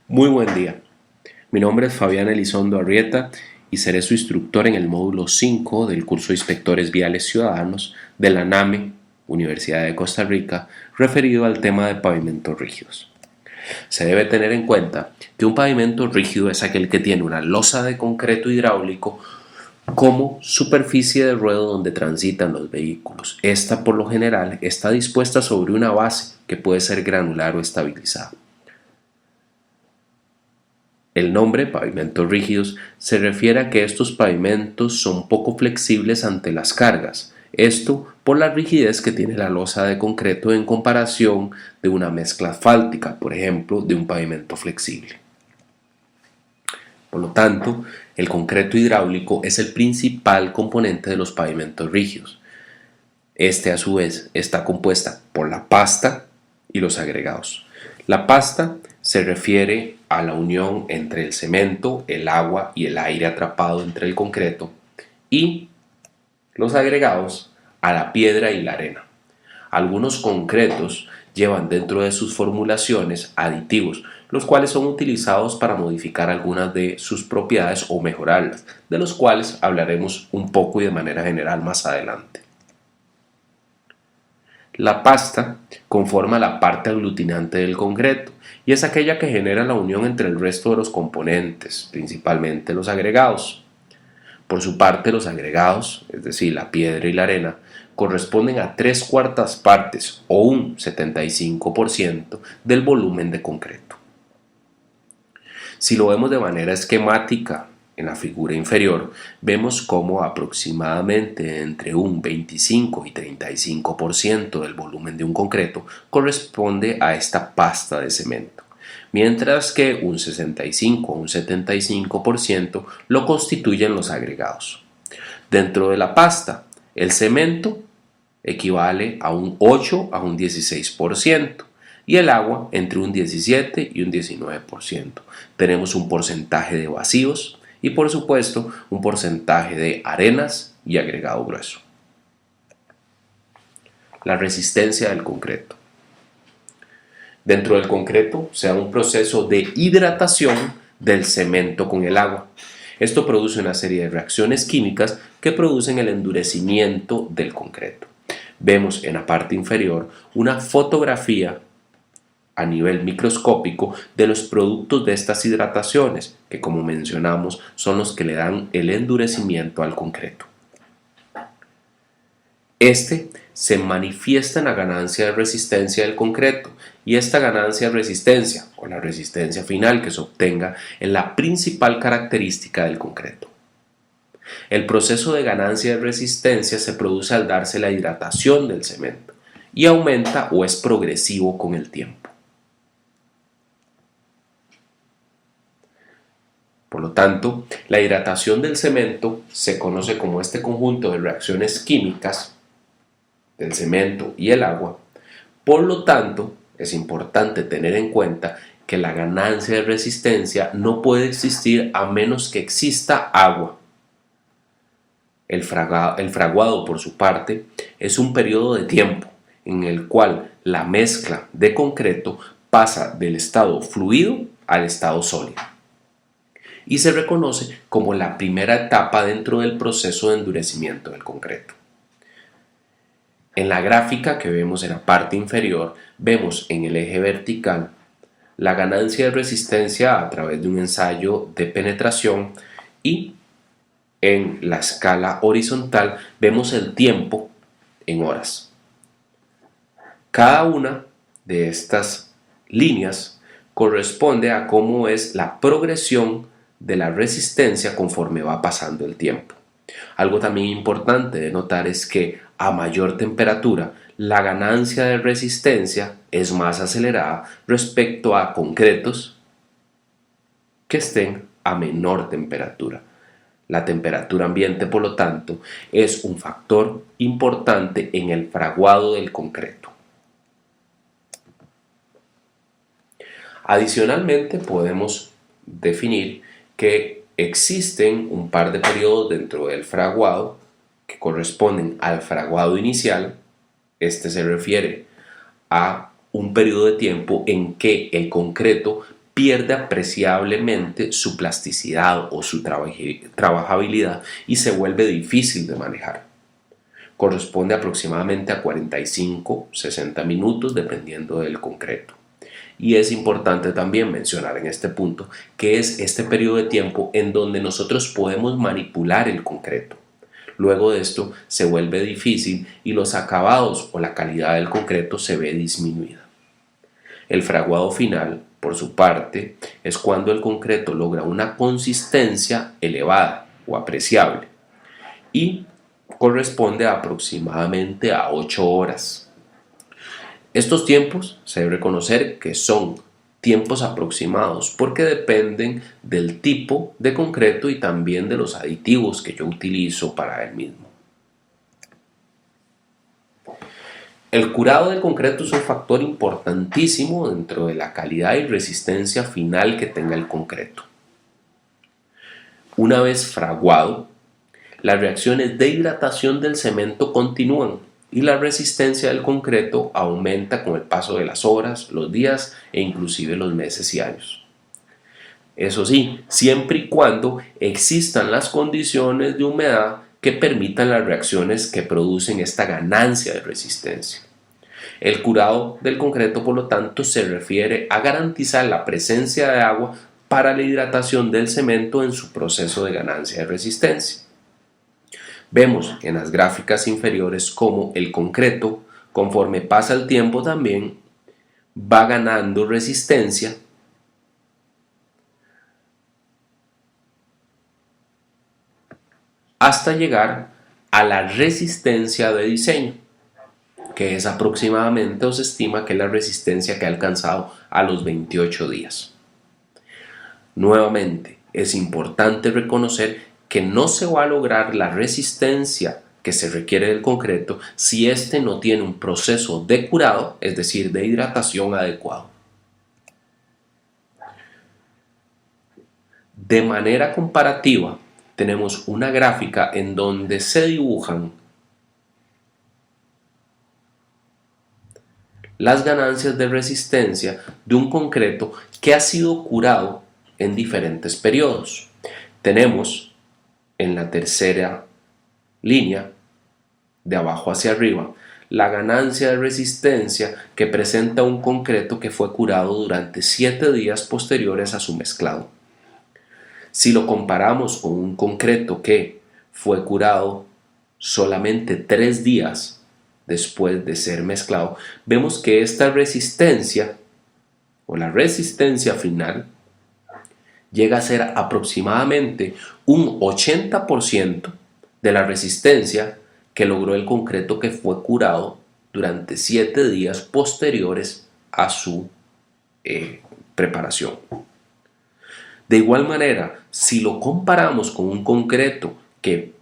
Muy buen día. Mi nombre es Fabián Elizondo Arrieta y seré su instructor en el módulo 5 del curso de Inspectores Viales Ciudadanos de la NAME, Universidad de Costa Rica, referido al tema de pavimentos rígidos. Se debe tener en cuenta que un pavimento rígido es aquel que tiene una losa de concreto hidráulico como superficie de ruedo donde transitan los vehículos. Esta, por lo general, está dispuesta sobre una base que puede ser granular o estabilizada. El nombre, pavimentos rígidos, se refiere a que estos pavimentos son poco flexibles ante las cargas, esto por la rigidez que tiene la losa de concreto en comparación de una mezcla asfáltica, por ejemplo, de un pavimento flexible. Por lo tanto, el concreto hidráulico es el principal componente de los pavimentos rígidos. Este, a su vez, está compuesta por la pasta y los agregados. La pasta se refiere a la unión entre el cemento, el agua y el aire atrapado entre el concreto, y los agregados a la piedra y la arena. Algunos concretos llevan dentro de sus formulaciones aditivos, los cuales son utilizados para modificar algunas de sus propiedades o mejorarlas, de los cuales hablaremos un poco y de manera general más adelante. La pasta conforma la parte aglutinante del concreto y es aquella que genera la unión entre el resto de los componentes, principalmente los agregados. Por su parte, los agregados, es decir, la piedra y la arena, corresponden a 3/4 partes o un 75% del volumen de concreto. Si lo vemos de manera esquemática, en la figura inferior, vemos cómo aproximadamente entre un 25 y 35% del volumen de un concreto corresponde a esta pasta de cemento, mientras que un 65 o un 75% lo constituyen los agregados. Dentro de la pasta, el cemento equivale a un 8 a un 16% y el agua entre un 17 y un 19%. Tenemos un porcentaje de vacíos y, por supuesto, un porcentaje de arenas y agregado grueso. La resistencia del concreto. Dentro del concreto se da un proceso de hidratación del cemento con el agua. Esto produce una serie de reacciones químicas que producen el endurecimiento del concreto. Vemos en la parte inferior una fotografía a nivel microscópico de los productos de estas hidrataciones, que como mencionamos son los que le dan el endurecimiento al concreto. Este se manifiesta en la ganancia de resistencia del concreto y esta ganancia de resistencia o la resistencia final que se obtenga es la principal característica del concreto. El proceso de ganancia de resistencia se produce al darse la hidratación del cemento y aumenta o es progresivo con el tiempo. Por lo tanto, la hidratación del cemento se conoce como este conjunto de reacciones químicas del cemento y el agua. Por lo tanto, es importante tener en cuenta que la ganancia de resistencia no puede existir a menos que exista agua. El fraguado, por su parte, es un periodo de tiempo en el cual la mezcla de concreto pasa del estado fluido al estado sólido y se reconoce como la primera etapa dentro del proceso de endurecimiento del concreto. En la gráfica que vemos en la parte inferior, vemos en el eje vertical la ganancia de resistencia a través de un ensayo de penetración y en la escala horizontal vemos el tiempo en horas. Cada una de estas líneas corresponde a cómo es la progresión de la resistencia conforme va pasando el tiempo. Algo también importante de notar es que a mayor temperatura la ganancia de resistencia es más acelerada respecto a concretos que estén a menor temperatura. La temperatura ambiente, por lo tanto, es un factor importante en el fraguado del concreto. Adicionalmente, podemos definir que existen un par de periodos dentro del fraguado que corresponden al fraguado inicial. Este se refiere a un periodo de tiempo en que el concreto pierde apreciablemente su plasticidad o su trabajabilidad y se vuelve difícil de manejar. Corresponde aproximadamente a 45-60 minutos dependiendo del concreto. Y es importante también mencionar en este punto que es este periodo de tiempo en donde nosotros podemos manipular el concreto. Luego de esto se vuelve difícil y los acabados o la calidad del concreto se ve disminuida. El fraguado final, por su parte, es cuando el concreto logra una consistencia elevada o apreciable y corresponde aproximadamente a 8 horas. Estos tiempos se debe reconocer que son tiempos aproximados porque dependen del tipo de concreto y también de los aditivos que yo utilizo para el mismo. El curado del concreto es un factor importantísimo dentro de la calidad y resistencia final que tenga el concreto. Una vez fraguado, las reacciones de hidratación del cemento continúan y la resistencia del concreto aumenta con el paso de las horas, los días e inclusive los meses y años. Eso sí, siempre y cuando existan las condiciones de humedad que permitan las reacciones que producen esta ganancia de resistencia. El curado del concreto, por lo tanto, se refiere a garantizar la presencia de agua para la hidratación del cemento en su proceso de ganancia de resistencia. Vemos en las gráficas inferiores cómo el concreto, conforme pasa el tiempo también, va ganando resistencia hasta llegar a la resistencia de diseño, que es aproximadamente, o se estima que es la resistencia que ha alcanzado a los 28 días. Nuevamente, es importante reconocer que no se va a lograr la resistencia que se requiere del concreto si éste no tiene un proceso de curado, es decir, de hidratación adecuado. De manera comparativa, tenemos una gráfica en donde se dibujan las ganancias de resistencia de un concreto que ha sido curado en diferentes periodos. Tenemos en la tercera línea, de abajo hacia arriba, la ganancia de resistencia que presenta un concreto que fue curado durante 7 días posteriores a su mezclado. Si lo comparamos con un concreto que fue curado solamente 3 días después de ser mezclado, vemos que esta resistencia o la resistencia final llega a ser aproximadamente un 80% de la resistencia que logró el concreto que fue curado durante 7 días posteriores a su preparación. De igual manera, si lo comparamos con un concreto que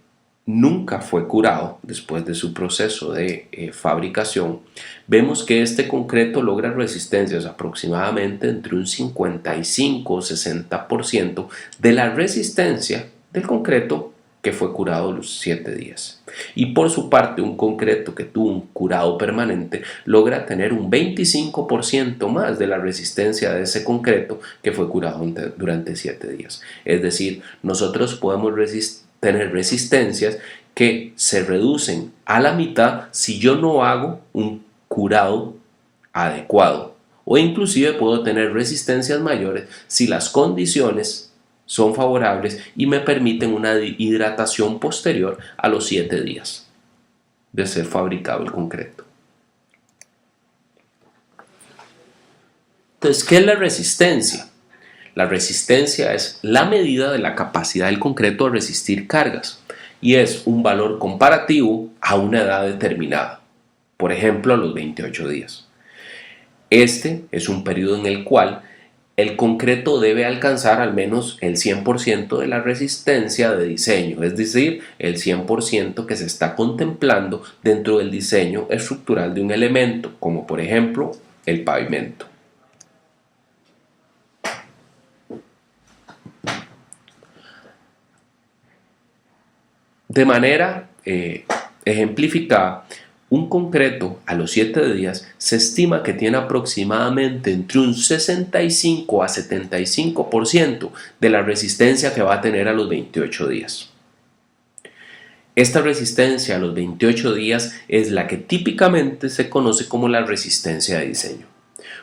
nunca fue curado después de su proceso de fabricación, vemos que este concreto logra resistencias aproximadamente entre un 55 o 60% de la resistencia del concreto que fue curado los 7 días. Y por su parte, un concreto que tuvo un curado permanente logra tener un 25% más de la resistencia de ese concreto que fue curado durante 7 días. Es decir, nosotros podemos tener resistencias que se reducen a la mitad si yo no hago un curado adecuado, o inclusive puedo tener resistencias mayores si las condiciones son favorables y me permiten una hidratación posterior a los 7 días de ser fabricado el concreto. Entonces, ¿qué es la resistencia? La resistencia es la medida de la capacidad del concreto a resistir cargas y es un valor comparativo a una edad determinada, por ejemplo a los 28 días. Este es un periodo en el cual el concreto debe alcanzar al menos el 100% de la resistencia de diseño, es decir, el 100% que se está contemplando dentro del diseño estructural de un elemento, como por ejemplo el pavimento. De manera ejemplificada, Un concreto a los 7 días se estima que tiene aproximadamente entre un 65 a 75% de la resistencia que va a tener a los 28 días. Esta resistencia a los 28 días es la que típicamente se conoce como la resistencia de diseño.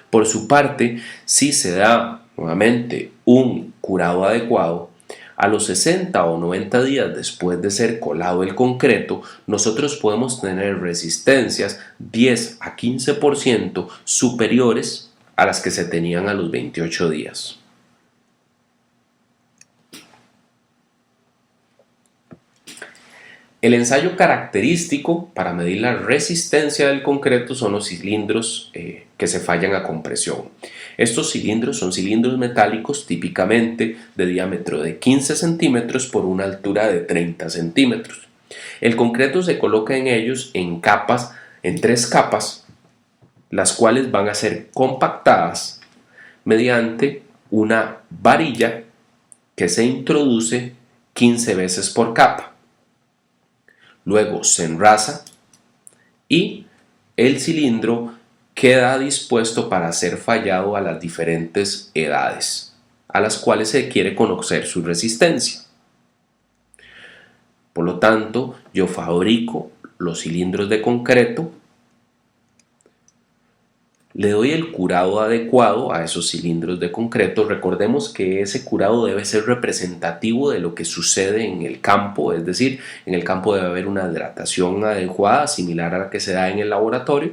Por su parte, si se da nuevamente un curado adecuado, a los 60 o 90 días después de ser colado el concreto, nosotros podemos tener resistencias 10 a 15% superiores a las que se tenían a los 28 días. El ensayo característico para medir la resistencia del concreto son los cilindros que se fallan a compresión. Estos cilindros son cilindros metálicos típicamente de diámetro de 15 centímetros por una altura de 30 centímetros. El concreto se coloca en ellos en tres capas, las cuales van a ser compactadas mediante una varilla que se introduce 15 veces por capa. Luego se enrasa y el cilindro queda dispuesto para ser fallado a las diferentes edades a las cuales se quiere conocer su resistencia. Por lo tanto, yo fabrico los cilindros de concreto, le doy el curado adecuado a esos cilindros de concreto. Recordemos que ese curado debe ser representativo de lo que sucede en el campo, es decir, en el campo debe haber una hidratación adecuada, similar a la que se da en el laboratorio.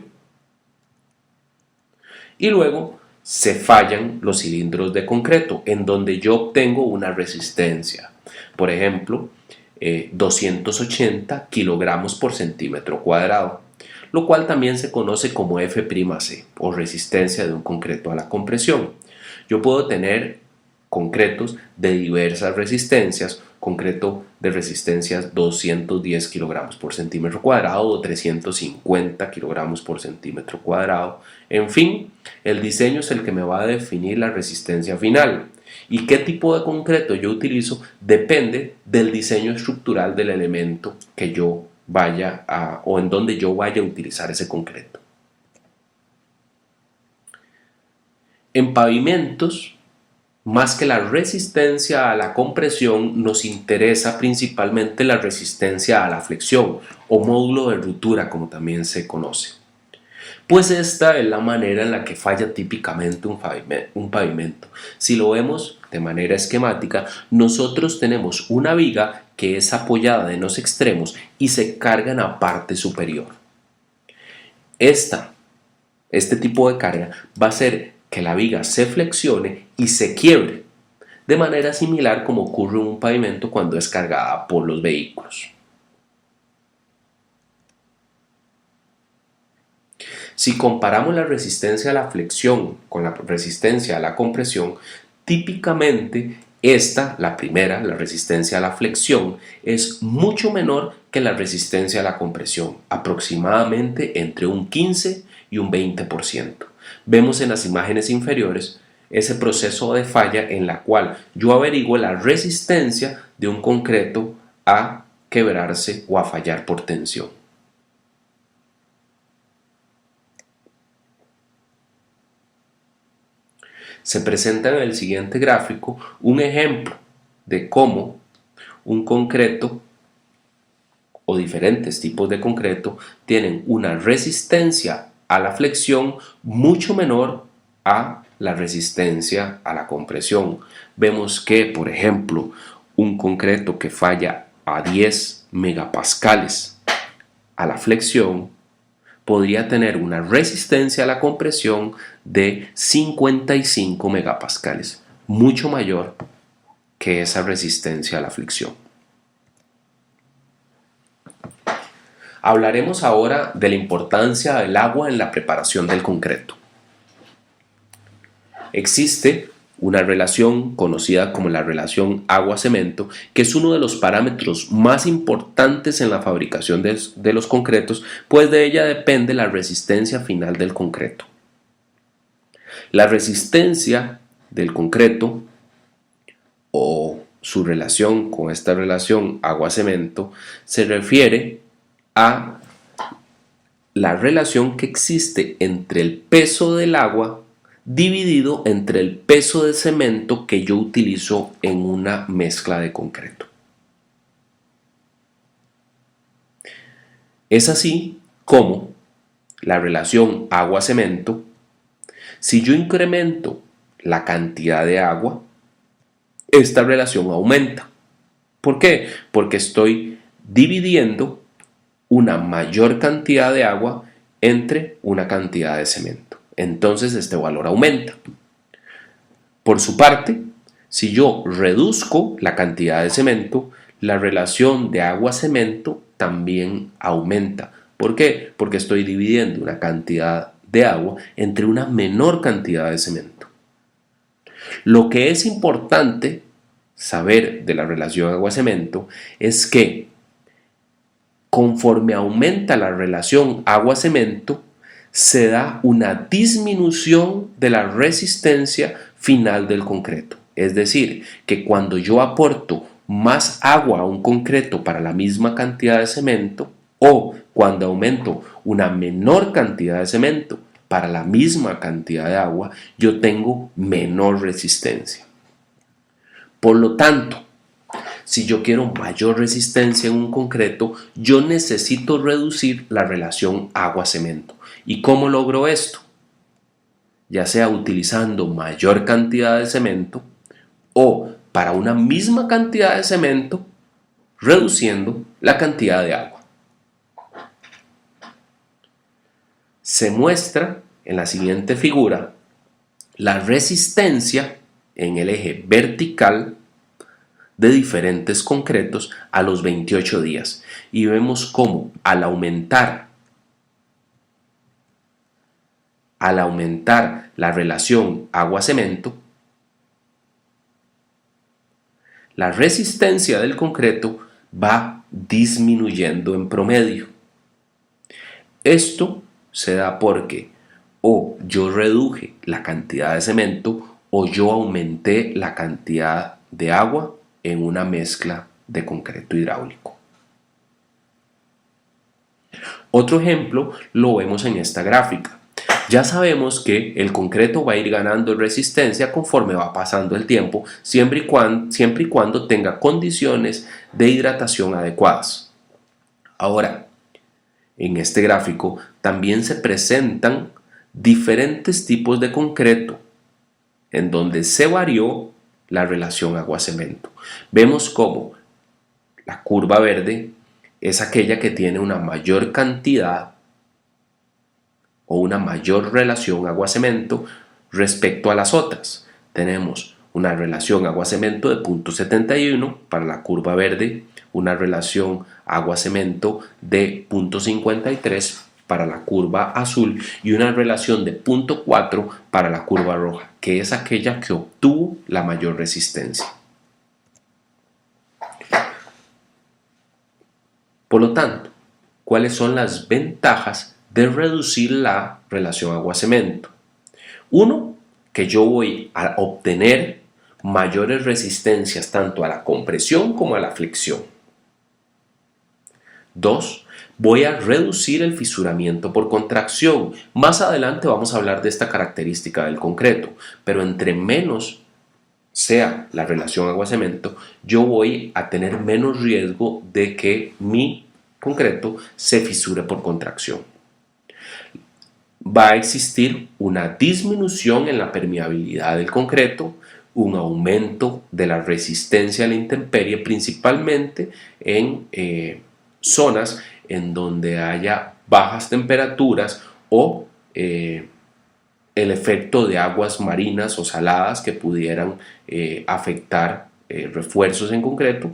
Y luego se fallan los cilindros de concreto, en donde yo obtengo una resistencia. Por ejemplo, 280 kilogramos por centímetro cuadrado, lo cual también se conoce como F'C o resistencia de un concreto a la compresión. Yo puedo tener concretos de diversas resistencias, concreto de resistencias 210 kilogramos por centímetro cuadrado o 350 kilogramos por centímetro cuadrado. En fin, el diseño es el que me va a definir la resistencia final. ¿Y qué tipo de concreto yo utilizo? Depende del diseño estructural del elemento que yo vaya a, o en donde yo vaya a utilizar ese concreto. En pavimentos, más que la resistencia a la compresión, nos interesa principalmente la resistencia a la flexión o módulo de ruptura, como también se conoce. Pues esta es la manera en la que falla típicamente un pavimento. Si lo vemos de manera esquemática, nosotros tenemos una viga que es apoyada en los extremos y se carga en la parte superior. Este tipo de carga va a hacer que la viga se flexione y se quiebre, de manera similar como ocurre en un pavimento cuando es cargada por los vehículos. Si comparamos la resistencia a la flexión con la resistencia a la compresión, típicamente la primera, la resistencia a la flexión, es mucho menor que la resistencia a la compresión, aproximadamente entre un 15 y un 20%. Vemos en las imágenes inferiores ese proceso de falla en la cual yo averiguo la resistencia de un concreto a quebrarse o a fallar por tensión. Se presenta en el siguiente gráfico un ejemplo de cómo un concreto o diferentes tipos de concreto tienen una resistencia a la flexión mucho menor a la resistencia a la compresión. Vemos que, por ejemplo, un concreto que falla a 10 megapascales a la flexión podría tener una resistencia a la compresión de 55 megapascales, mucho mayor que esa resistencia a la flexión. Hablaremos ahora de la importancia del agua en la preparación del concreto. Existe una relación conocida como la relación agua-cemento, que es uno de los parámetros más importantes en la fabricación de los concretos, pues de ella depende la resistencia final del concreto. La resistencia del concreto o su relación con esta relación agua-cemento se refiere a la relación que existe entre el peso del agua dividido entre el peso de cemento que yo utilizo en una mezcla de concreto. Es así como la relación agua-cemento, si yo incremento la cantidad de agua, esta relación aumenta. ¿Por qué? Porque estoy dividiendo una mayor cantidad de agua entre una cantidad de cemento. Entonces este valor aumenta. Por su parte, si yo reduzco la cantidad de cemento, la relación de agua-cemento también aumenta. ¿Por qué? Porque estoy dividiendo una cantidad de agua entre una menor cantidad de cemento. Lo que es importante saber de la relación agua-cemento es que conforme aumenta la relación agua-cemento, se da una disminución de la resistencia final del concreto. Es decir, que cuando yo aporto más agua a un concreto para la misma cantidad de cemento, o cuando aumento una menor cantidad de cemento para la misma cantidad de agua, yo tengo menor resistencia. Por lo tanto, si yo quiero mayor resistencia en un concreto, yo necesito reducir la relación agua-cemento. ¿Y cómo logro esto? Ya sea utilizando mayor cantidad de cemento o para una misma cantidad de cemento, reduciendo la cantidad de agua. Se muestra en la siguiente figura la resistencia en el eje vertical de diferentes concretos a los 28 días y vemos cómo al aumentar la relación agua-cemento, la resistencia del concreto va disminuyendo en promedio. Esto se da porque o yo reduje la cantidad de cemento o yo aumenté la cantidad de agua en una mezcla de concreto hidráulico. Otro ejemplo lo vemos en esta gráfica. Ya sabemos que el concreto va a ir ganando resistencia conforme va pasando el tiempo, siempre y cuando tenga condiciones de hidratación adecuadas. Ahora, en este gráfico también se presentan diferentes tipos de concreto en donde se varió la relación agua-cemento. Vemos cómo la curva verde es aquella que tiene una mayor cantidad o una mayor relación agua-cemento respecto a las otras. Tenemos una relación agua-cemento de 0.71 para la curva verde, una relación agua-cemento de 0.53 para la curva azul y una relación de 0.4 para la curva roja, que es aquella que obtuvo la mayor resistencia. Por lo tanto, ¿cuáles son las ventajas de reducir la relación agua-cemento? Uno, que yo voy a obtener mayores resistencias tanto a la compresión como a la flexión. Dos, voy a reducir el fisuramiento por contracción. Más adelante vamos a hablar de esta característica del concreto, pero entre menos sea la relación agua-cemento, yo voy a tener menos riesgo de que mi concreto se fisure por contracción. Va a existir una disminución en la permeabilidad del concreto, un aumento de la resistencia a la intemperie, principalmente en zonas en donde haya bajas temperaturas o el efecto de aguas marinas o saladas que pudieran afectar refuerzos en concreto.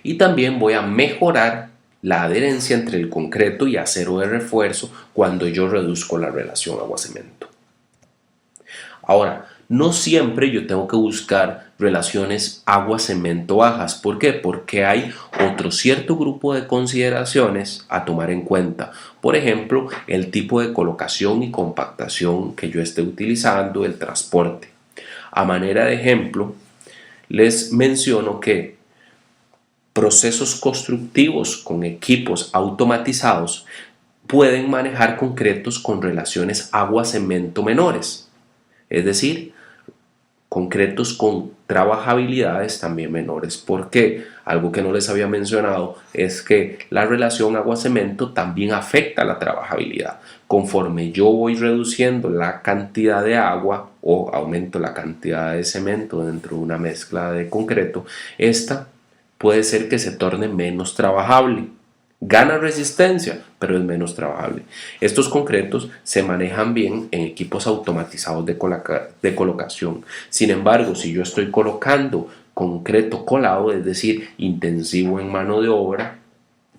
Y también voy a mejorar la adherencia entre el concreto y acero de refuerzo cuando yo reduzco la relación agua-cemento. Ahora, no siempre yo tengo que buscar relaciones agua-cemento bajas. ¿Por qué? Porque hay otro cierto grupo de consideraciones a tomar en cuenta. Por ejemplo, el tipo de colocación y compactación que yo esté utilizando, el transporte. A manera de ejemplo, les menciono que procesos constructivos con equipos automatizados pueden manejar concretos con relaciones agua-cemento menores, es decir, concretos con trabajabilidades también menores. ¿Por qué? Algo que no les había mencionado es que la relación agua-cemento también afecta la trabajabilidad. Conforme yo voy reduciendo la cantidad de agua o aumento la cantidad de cemento dentro de una mezcla de concreto, esta puede ser que se torne menos trabajable. Gana resistencia, pero es menos trabajable. Estos concretos se manejan bien en equipos automatizados de colocación. Sin embargo, si yo estoy colocando concreto colado, es decir, intensivo en mano de obra,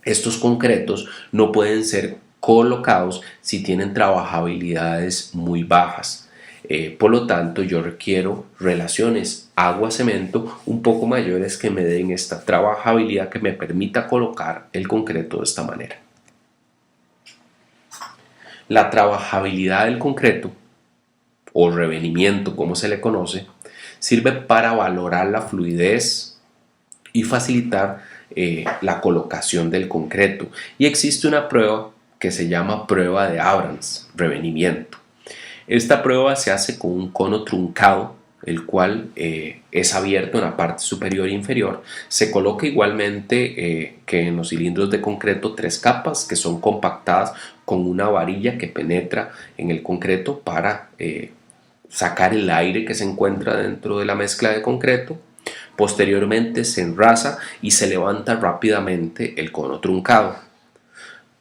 estos concretos no pueden ser colocados si tienen trabajabilidades muy bajas. Por lo tanto, yo requiero relaciones agua-cemento un poco mayores que me den esta trabajabilidad que me permita colocar el concreto de esta manera. La trabajabilidad del concreto, o revenimiento como se le conoce, sirve para valorar la fluidez y facilitar la colocación del concreto. Y existe una prueba que se llama prueba de Abrams, revenimiento. Esta prueba se hace con un cono truncado, el cual es abierto en la parte superior e inferior. Se coloca igualmente que en los cilindros de concreto 3 capas que son compactadas con una varilla que penetra en el concreto para sacar el aire que se encuentra dentro de la mezcla de concreto. Posteriormente se enrasa y se levanta rápidamente el cono truncado.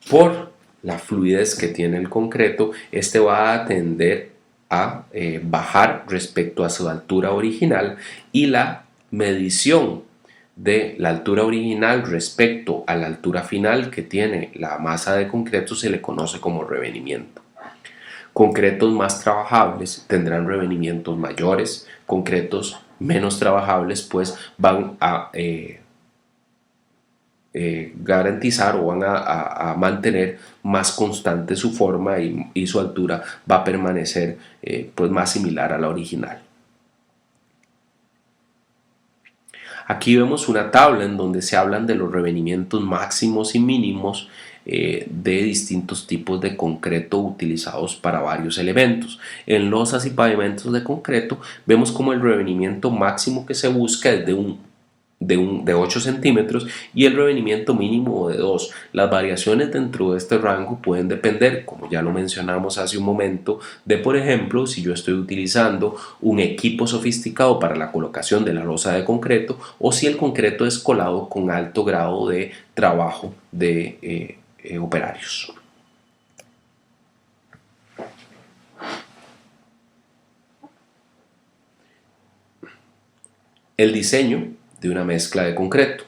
Por la fluidez que tiene el concreto, este va a tender a bajar respecto a su altura original, y la medición de la altura original respecto a la altura final que tiene la masa de concreto se le conoce como revenimiento. Concretos más trabajables tendrán revenimientos mayores, concretos menos trabajables pues van a garantizar o van a mantener más constante su forma y su altura va a permanecer pues más similar a la original. Aquí vemos una tabla en donde se hablan de los revenimientos máximos y mínimos de distintos tipos de concreto utilizados para varios elementos. En losas y pavimentos de concreto vemos como el revenimiento máximo que se busca es de 8 centímetros y el revenimiento mínimo de 2. Las variaciones dentro de este rango pueden depender, como ya lo mencionamos hace un momento, de por ejemplo si yo estoy utilizando un equipo sofisticado para la colocación de la losa de concreto o si el concreto es colado con alto grado de trabajo de operarios. El diseño de una mezcla de concreto.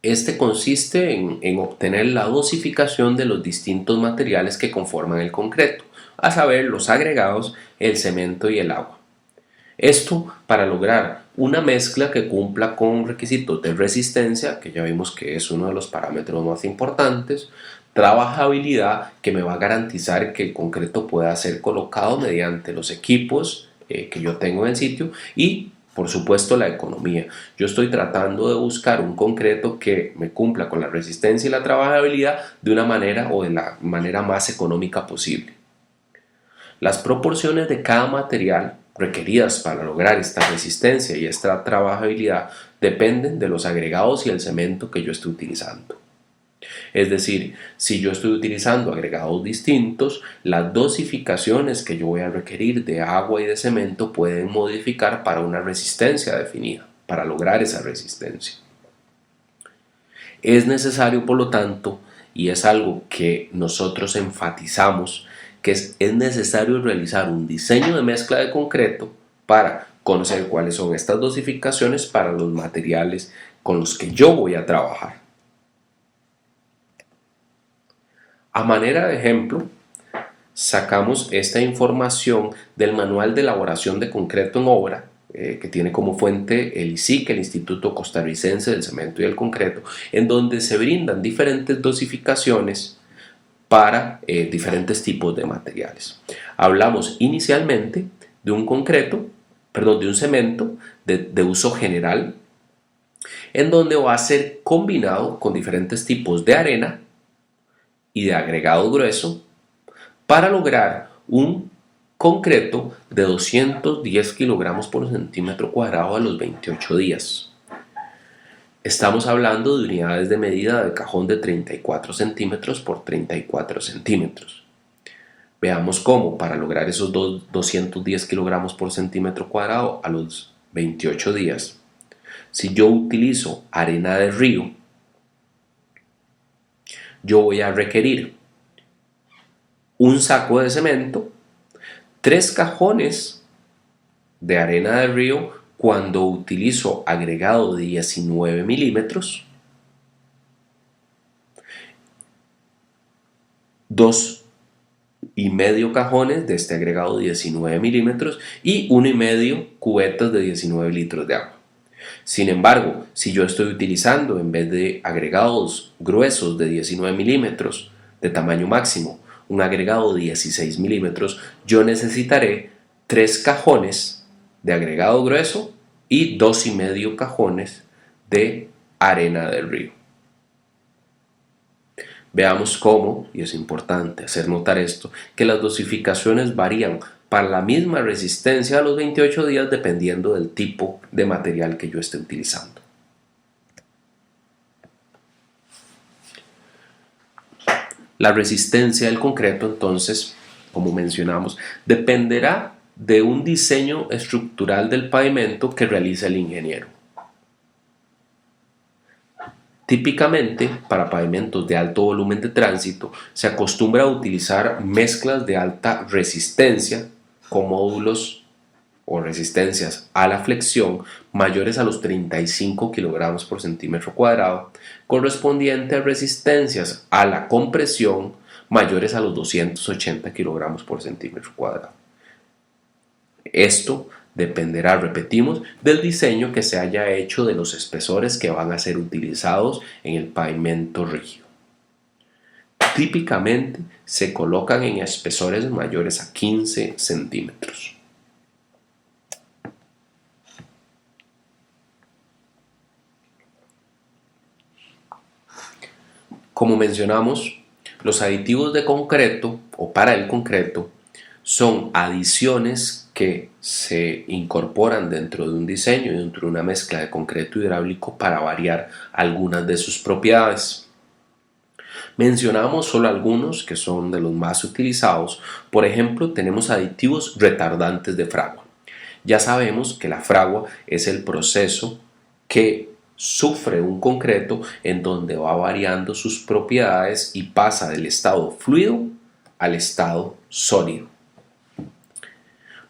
Este consiste en obtener la dosificación de los distintos materiales que conforman el concreto, a saber los agregados, el cemento y el agua. Esto para lograr una mezcla que cumpla con requisitos de resistencia, que ya vimos que es uno de los parámetros más importantes, trabajabilidad, que me va a garantizar que el concreto pueda ser colocado mediante los equipos que yo tengo en el sitio, y por supuesto la economía. Yo estoy tratando de buscar un concreto que me cumpla con la resistencia y la trabajabilidad de una manera o de la manera más económica posible. Las proporciones de cada material requeridas para lograr esta resistencia y esta trabajabilidad dependen de los agregados y el cemento que yo estoy utilizando. Es decir, si yo estoy utilizando agregados distintos, las dosificaciones que yo voy a requerir de agua y de cemento pueden modificar para una resistencia definida, para lograr esa resistencia. Es necesario, por lo tanto, y es algo que nosotros enfatizamos, que es necesario realizar un diseño de mezcla de concreto para conocer cuáles son estas dosificaciones para los materiales con los que yo voy a trabajar. A manera de ejemplo, sacamos esta información del Manual de Elaboración de Concreto en Obra, que tiene como fuente el ICIC, el Instituto Costarricense del Cemento y el Concreto, en donde se brindan diferentes dosificaciones para diferentes tipos de materiales. Hablamos inicialmente de un cemento de uso general, en donde va a ser combinado con diferentes tipos de arena y de agregado grueso para lograr un concreto de 210 kilogramos por centímetro cuadrado a los 28 días. Estamos hablando de unidades de medida de cajón de 34 centímetros por 34 centímetros. Veamos cómo para lograr esos 210 kilogramos por centímetro cuadrado a los 28 días. Si yo utilizo arena de río, yo voy a requerir un saco de cemento, 3 cajones de arena de río cuando utilizo agregado de 19 milímetros, 2,5 cajones de este agregado de 19 milímetros y 1,5 cubetas de 19 litros de agua. Sin embargo, si yo estoy utilizando en vez de agregados gruesos de 19 milímetros de tamaño máximo, un agregado de 16 milímetros, yo necesitaré 3 cajones de agregado grueso y 2,5 cajones de arena del río. Veamos cómo, y es importante hacer notar esto, que las dosificaciones varían para la misma resistencia a los 28 días dependiendo del tipo de material que yo esté utilizando. La resistencia del concreto, entonces, como mencionamos, dependerá de un diseño estructural del pavimento que realiza el ingeniero. Típicamente, para pavimentos de alto volumen de tránsito, se acostumbra a utilizar mezclas de alta resistencia con módulos o resistencias a la flexión mayores a los 35 kilogramos por centímetro cuadrado, correspondiente a resistencias a la compresión mayores a los 280 kilogramos por centímetro cuadrado. Esto dependerá, repetimos, del diseño que se haya hecho de los espesores que van a ser utilizados en el pavimento rígido. Típicamente se colocan en espesores mayores a 15 centímetros. Como mencionamos, los aditivos de concreto o para el concreto son adiciones que se incorporan dentro de un diseño y dentro de una mezcla de concreto hidráulico para variar algunas de sus propiedades. Mencionamos solo algunos que son de los más utilizados. Por ejemplo, tenemos aditivos retardantes de fragua. Ya sabemos que la fragua es el proceso que sufre un concreto en donde va variando sus propiedades y pasa del estado fluido al estado sólido.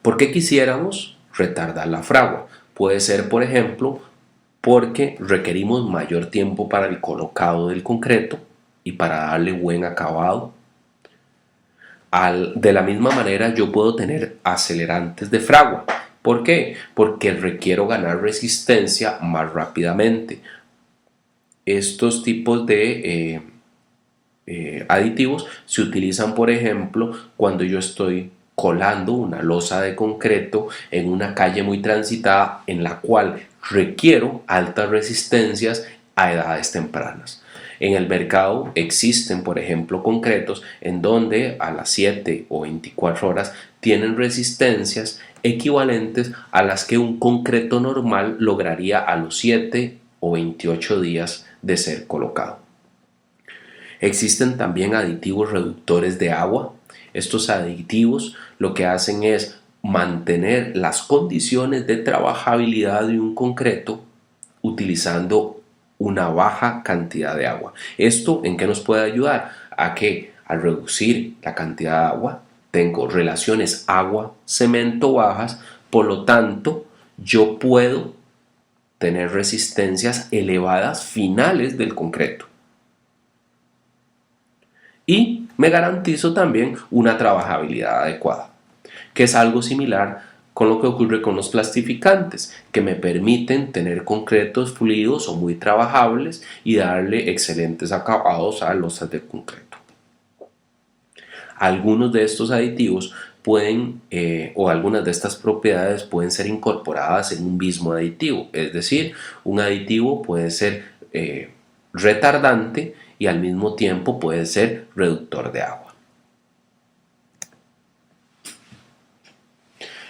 ¿Por qué quisiéramos retardar la fragua? Puede ser, por ejemplo, porque requerimos mayor tiempo para el colocado del concreto y para darle buen acabado. De la misma manera, yo puedo tener acelerantes de fragua. ¿Por qué? Porque requiero ganar resistencia más rápidamente. Estos tipos de aditivos se utilizan, por ejemplo, cuando yo estoy colando una losa de concreto en una calle muy transitada en la cual requiero altas resistencias a edades tempranas. En el mercado existen, por ejemplo, concretos en donde a las 7 o 24 horas tienen resistencias equivalentes a las que un concreto normal lograría a los 7 o 28 días de ser colocado. Existen también aditivos reductores de agua. Estos aditivos lo que hacen es mantener las condiciones de trabajabilidad de un concreto utilizando una baja cantidad de agua. ¿Esto en qué nos puede ayudar? A que al reducir la cantidad de agua tengo relaciones agua-cemento bajas, por lo tanto yo puedo tener resistencias elevadas finales del concreto. Y me garantizo también una trabajabilidad adecuada, que es algo similar con lo que ocurre con los plastificantes, que me permiten tener concretos fluidos o muy trabajables y darle excelentes acabados a losas de concreto. Algunos de estos aditivos pueden o algunas de estas propiedades pueden ser incorporadas en un mismo aditivo, es decir, un aditivo puede ser retardante y al mismo tiempo puede ser reductor de agua.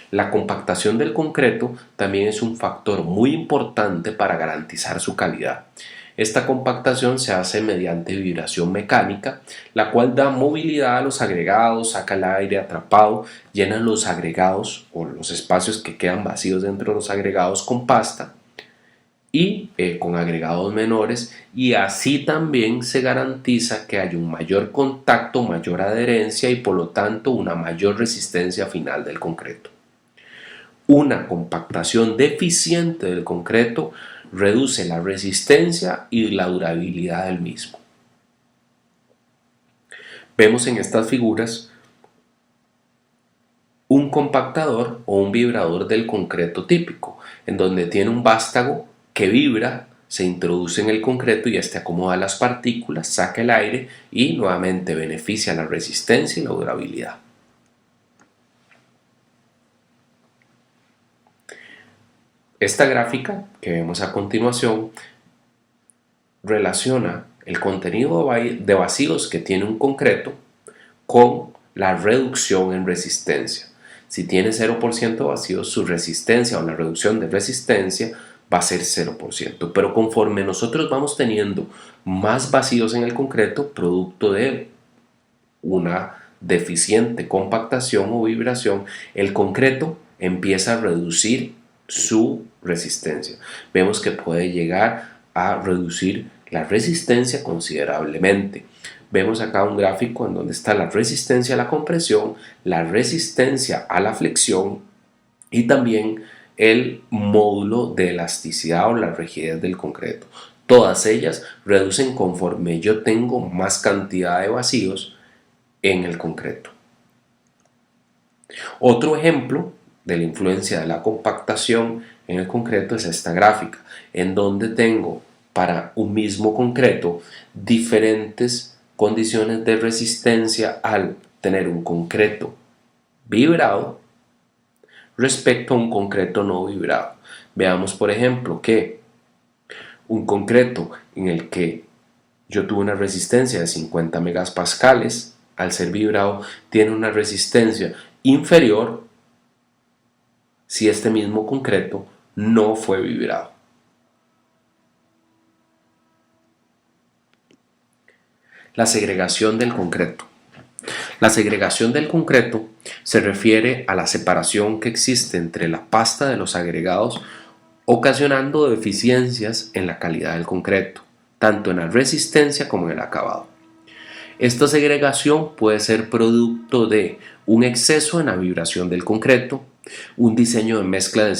La compactación del concreto también es un factor muy importante para garantizar su calidad. Esta compactación se hace mediante vibración mecánica, la cual da movilidad a los agregados, saca el aire atrapado, llena los agregados o los espacios que quedan vacíos dentro de los agregados con pasta y con agregados menores, y así también se garantiza que haya un mayor contacto, mayor adherencia y por lo tanto una mayor resistencia final del concreto. Una compactación deficiente del concreto reduce la resistencia y la durabilidad del mismo. Vemos en estas figuras un compactador o un vibrador del concreto típico, en donde tiene un vástago que vibra, se introduce en el concreto y este acomoda las partículas, saca el aire y nuevamente beneficia la resistencia y la durabilidad. Esta gráfica que vemos a continuación relaciona el contenido de vacíos que tiene un concreto con la reducción en resistencia. Si tiene 0% vacíos, su resistencia o la reducción de resistencia va a ser 0%. Pero conforme nosotros vamos teniendo más vacíos en el concreto, producto de una deficiente compactación o vibración, el concreto empieza a reducir su resistencia. Vemos que puede llegar a reducir la resistencia considerablemente. Vemos acá un gráfico en donde está la resistencia a la compresión, la resistencia a la flexión y también el módulo de elasticidad o la rigidez del concreto. Todas ellas reducen conforme yo tengo más cantidad de vacíos en el concreto. Otro ejemplo de la influencia de la compactación en el concreto es esta gráfica, en donde tengo para un mismo concreto diferentes condiciones de resistencia al tener un concreto vibrado respecto a un concreto no vibrado. Veamos por ejemplo que un concreto en el que yo tuve una resistencia de 50 megapascales, al ser vibrado tiene una resistencia inferior si este mismo concreto no fue vibrado. La segregación del concreto. La segregación del concreto se refiere a la separación que existe entre la pasta de los agregados, ocasionando deficiencias en la calidad del concreto, tanto en la resistencia como en el acabado. Esta segregación puede ser producto de un exceso en la vibración del concreto, un diseño de mezcla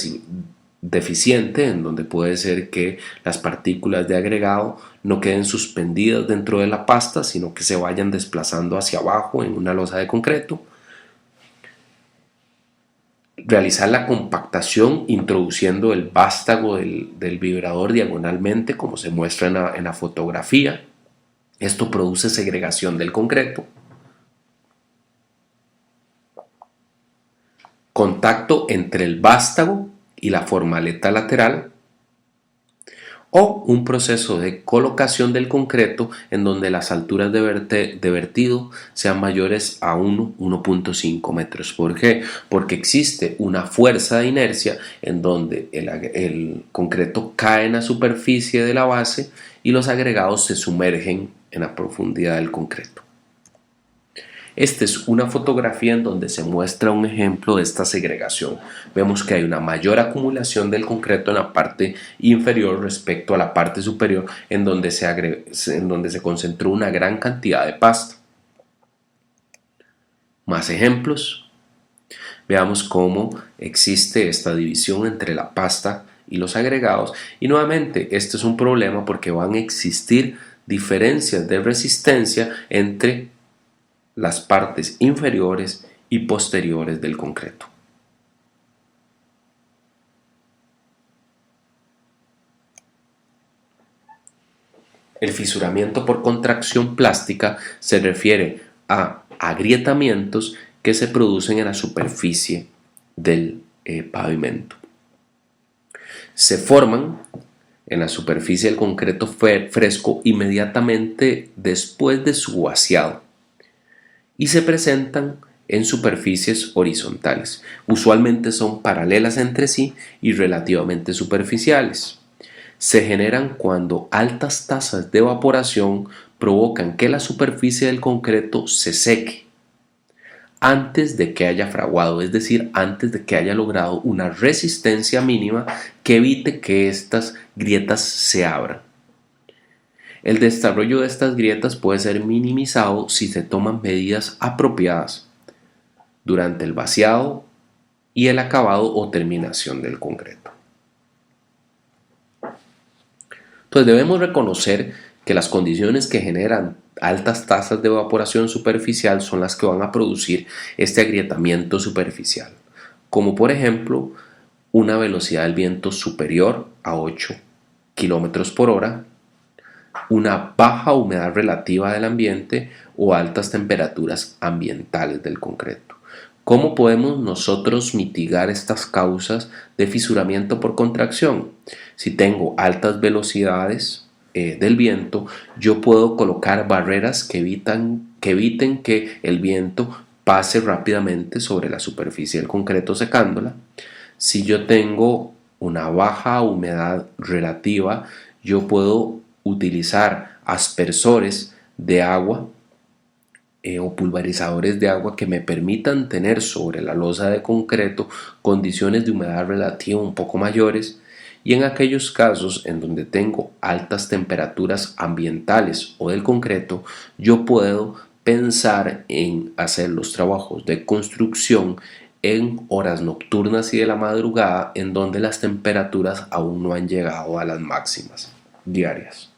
deficiente, en donde puede ser que las partículas de agregado no queden suspendidas dentro de la pasta, sino que se vayan desplazando hacia abajo en una losa de concreto. Realizar la compactación introduciendo el vástago del vibrador diagonalmente, como se muestra en la fotografía. Esto produce segregación del concreto. Contacto entre el vástago y la formaleta lateral, o un proceso de colocación del concreto en donde las alturas de vertido sean mayores a 1.5 metros. ¿Por qué? Porque existe una fuerza de inercia en donde el concreto cae en la superficie de la base y los agregados se sumergen en la profundidad del concreto. Esta es una fotografía en donde se muestra un ejemplo de esta segregación. Vemos que hay una mayor acumulación del concreto en la parte inferior respecto a la parte superior, en donde se concentró una gran cantidad de pasta. Más ejemplos. Veamos cómo existe esta división entre la pasta y los agregados. Y nuevamente, este es un problema porque van a existir diferencias de resistencia entre las partes inferiores y posteriores del concreto. El fisuramiento por contracción plástica se refiere a agrietamientos que se producen en la superficie del pavimento. Se forman en la superficie del concreto fresco inmediatamente después de su vaciado y se presentan en superficies horizontales. Usualmente son paralelas entre sí y relativamente superficiales. Se generan cuando altas tasas de evaporación provocan que la superficie del concreto se seque antes de que haya fraguado, es decir, antes de que haya logrado una resistencia mínima que evite que estas grietas se abran. El desarrollo de estas grietas puede ser minimizado si se toman medidas apropiadas durante el vaciado y el acabado o terminación del concreto. Entonces debemos reconocer que las condiciones que generan altas tasas de evaporación superficial son las que van a producir este agrietamiento superficial, como por ejemplo una velocidad del viento superior a 8 km por hora, una baja humedad relativa del ambiente o altas temperaturas ambientales del concreto. ¿Cómo podemos nosotros mitigar estas causas de fisuramiento por contracción? Si tengo altas velocidades del viento, yo puedo colocar barreras que eviten que el viento pase rápidamente sobre la superficie del concreto secándola. Si yo tengo una baja humedad relativa, yo puedo utilizar aspersores de agua o pulverizadores de agua que me permitan tener sobre la losa de concreto condiciones de humedad relativa un poco mayores, y en aquellos casos en donde tengo altas temperaturas ambientales o del concreto, yo puedo pensar en hacer los trabajos de construcción en horas nocturnas y de la madrugada, en donde las temperaturas aún no han llegado a las máximas diarias.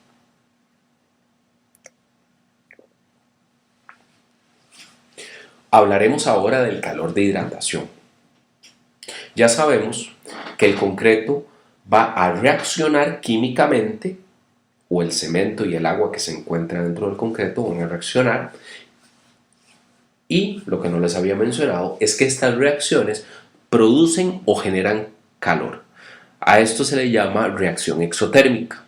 Hablaremos ahora del calor de hidratación. Ya sabemos que el concreto va a reaccionar químicamente, o el cemento y el agua que se encuentran dentro del concreto van a reaccionar, y lo que no les había mencionado es que estas reacciones producen o generan calor. A esto se le llama reacción exotérmica.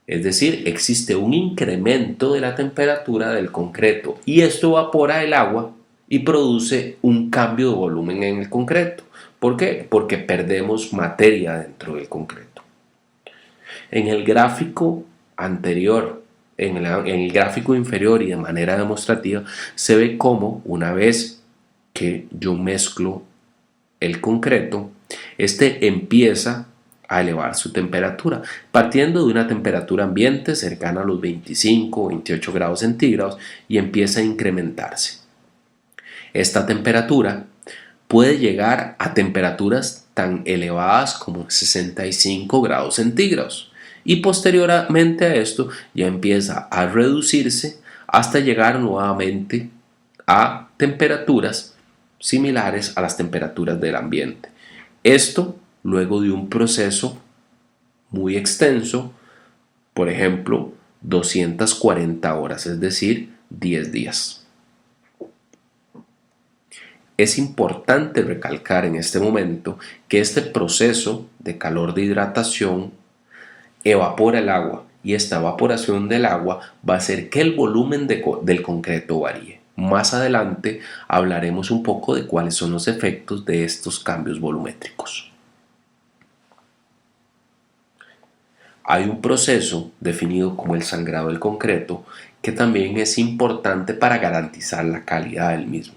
Es decir, existe un incremento de la temperatura del concreto y esto evapora el agua y produce un cambio de volumen en el concreto. ¿Por qué? Porque perdemos materia dentro del concreto. En el gráfico anterior, en el gráfico inferior y de manera demostrativa, se ve cómo una vez que yo mezclo el concreto, este empieza a elevar su temperatura, partiendo de una temperatura ambiente cercana a los 25 o 28 grados centígrados y empieza a incrementarse. Esta temperatura puede llegar a temperaturas tan elevadas como 65 grados centígrados y posteriormente a esto ya empieza a reducirse hasta llegar nuevamente a temperaturas similares a las temperaturas del ambiente. Esto luego de un proceso muy extenso, por ejemplo, 240 horas, es decir, 10 días. Es importante recalcar en este momento que este proceso de calor de hidratación evapora el agua y esta evaporación del agua va a hacer que el volumen del concreto varíe. Más adelante hablaremos un poco de cuáles son los efectos de estos cambios volumétricos. Hay un proceso definido como el sangrado del concreto que también es importante para garantizar la calidad del mismo.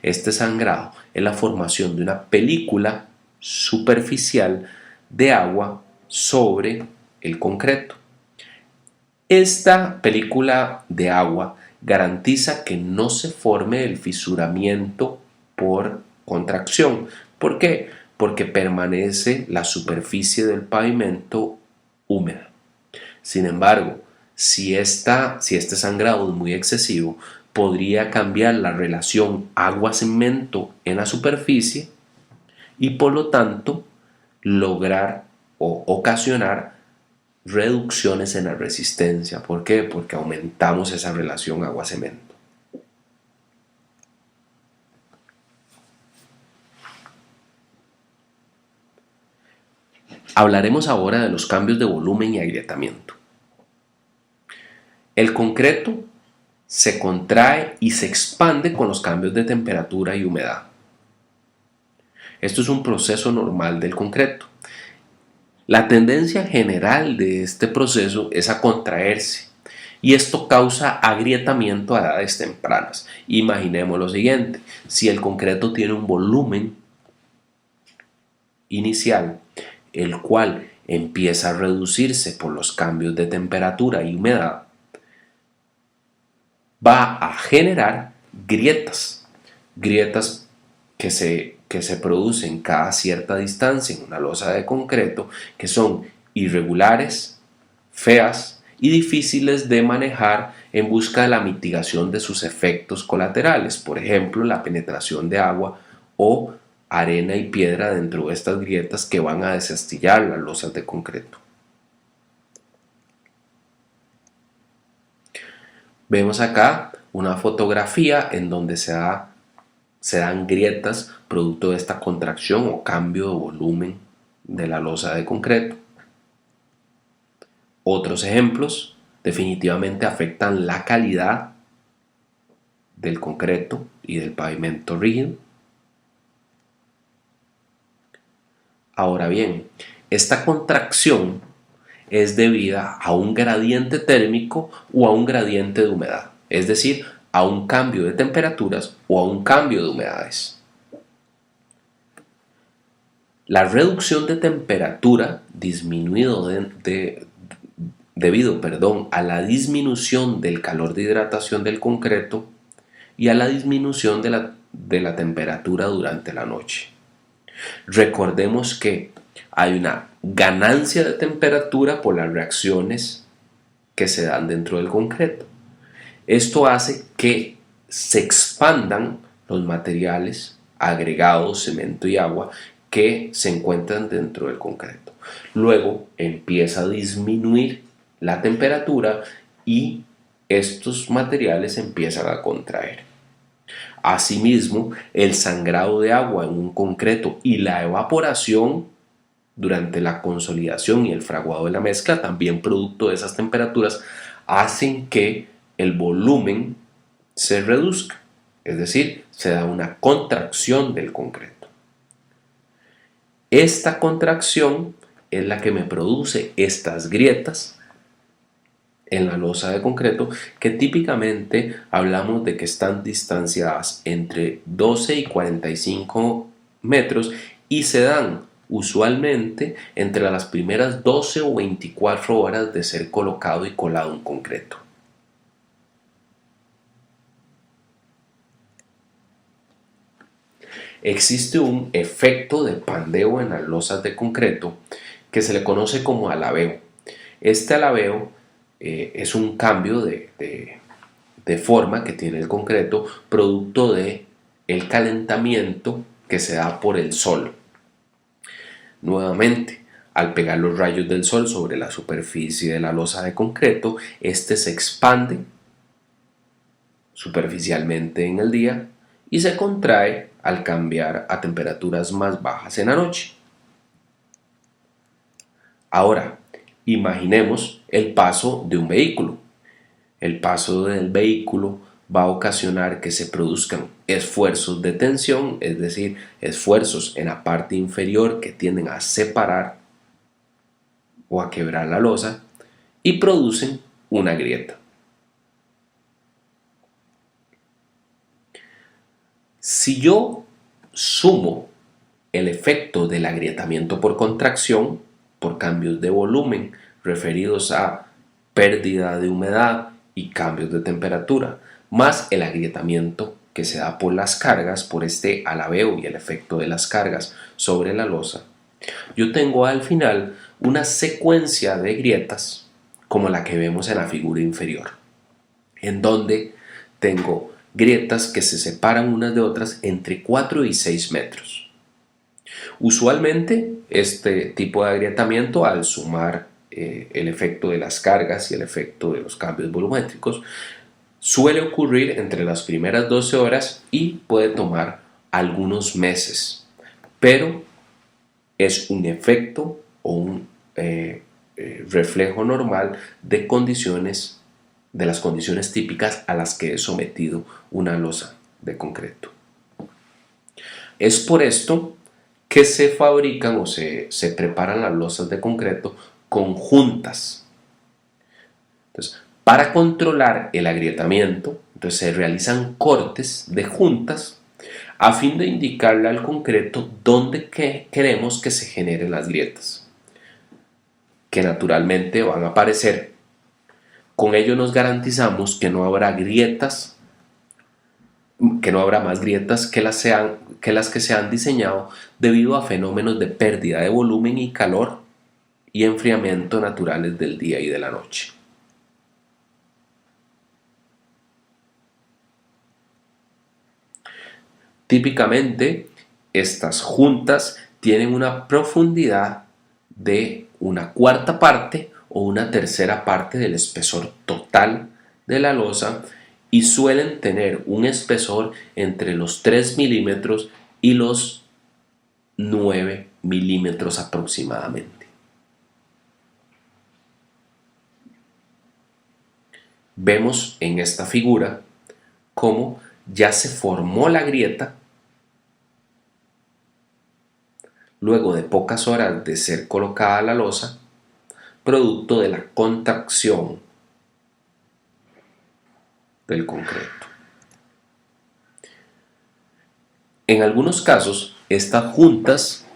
Este sangrado es la formación de una película superficial de agua sobre el concreto. Esta película de agua garantiza que no se forme el fisuramiento por contracción. ¿Por qué? Porque permanece la superficie del pavimento húmeda. Sin embargo, si este sangrado es muy excesivo, podría cambiar la relación agua-cemento en la superficie y por lo tanto lograr o ocasionar reducciones en la resistencia. ¿Por qué? Porque aumentamos esa relación agua-cemento. Hablaremos ahora de los cambios de volumen y agrietamiento. El concreto se contrae y se expande con los cambios de temperatura y humedad. Esto es un proceso normal del concreto. La tendencia general de este proceso es a contraerse y esto causa agrietamiento a edades tempranas. Imaginemos lo siguiente: si el concreto tiene un volumen inicial, el cual empieza a reducirse por los cambios de temperatura y humedad, va a generar grietas que se producen cada cierta distancia en una losa de concreto, que son irregulares, feas y difíciles de manejar en busca de la mitigación de sus efectos colaterales, por ejemplo, la penetración de agua o arena y piedra dentro de estas grietas que van a desastillar las losas de concreto. Vemos acá una fotografía en donde se dan grietas producto de esta contracción o cambio de volumen de la losa de concreto. Otros ejemplos definitivamente afectan la calidad del concreto y del pavimento rígido. Ahora bien, esta contracción es debida a un gradiente térmico o a un gradiente de humedad, es decir, a un cambio de temperaturas o a un cambio de humedades. La reducción de temperatura debido a la disminución del calor de hidratación del concreto y a la disminución de la temperatura durante la noche. Recordemos que hay una ganancia de temperatura por las reacciones que se dan dentro del concreto. Esto hace que se expandan los materiales agregados, cemento y agua, que se encuentran dentro del concreto. Luego empieza a disminuir la temperatura y estos materiales empiezan a contraer. Asimismo, el sangrado de agua en un concreto y la evaporación durante la consolidación y el fraguado de la mezcla, también producto de esas temperaturas, hacen que el volumen se reduzca, es decir, se da una contracción del concreto. Esta contracción es la que me produce estas grietas en la losa de concreto, que típicamente hablamos de que están distanciadas entre 12 y 45 metros y se dan usualmente entre las primeras 12 o 24 horas de ser colocado y colado un concreto. Existe un efecto de pandeo en las losas de concreto que se le conoce como alabeo. Este alabeo es un cambio de forma que tiene el concreto producto de el calentamiento que se da por el sol. Nuevamente, al pegar los rayos del sol sobre la superficie de la losa de concreto, este se expande superficialmente en el día y se contrae al cambiar a temperaturas más bajas en la noche. Ahora, imaginemos el paso de un vehículo. El paso del vehículo va a ocasionar que se produzcan esfuerzos de tensión, es decir, esfuerzos en la parte inferior que tienden a separar o a quebrar la losa y producen una grieta. Si yo sumo el efecto del agrietamiento por contracción, por cambios de volumen referidos a pérdida de humedad y cambios de temperatura, más el agrietamiento que se da por las cargas, por este alabeo y el efecto de las cargas sobre la losa, yo tengo al final una secuencia de grietas como la que vemos en la figura inferior, en donde tengo grietas que se separan unas de otras entre 4 y 6 metros. Usualmente este tipo de agrietamiento, al sumar el efecto de las cargas y el efecto de los cambios volumétricos, suele ocurrir entre las primeras 12 horas y puede tomar algunos meses, pero es un efecto o un reflejo normal de las condiciones típicas a las que es sometido una losa de concreto. Es por esto que se fabrican o se preparan las losas de concreto con juntas. Entonces, para controlar el agrietamiento, entonces se realizan cortes de juntas a fin de indicarle al concreto dónde queremos que se generen las grietas, que naturalmente van a aparecer. Con ello nos garantizamos que no habrá grietas, que no habrá más grietas que las que se han diseñado debido a fenómenos de pérdida de volumen y calor y enfriamiento naturales del día y de la noche. Típicamente, estas juntas tienen una profundidad de una cuarta parte o una tercera parte del espesor total de la losa y suelen tener un espesor entre los 3 milímetros y los 9 milímetros aproximadamente. Vemos en esta figura cómo ya se formó la grieta luego de pocas horas de ser colocada la losa, producto de la contracción del concreto. En algunos casos, estas juntas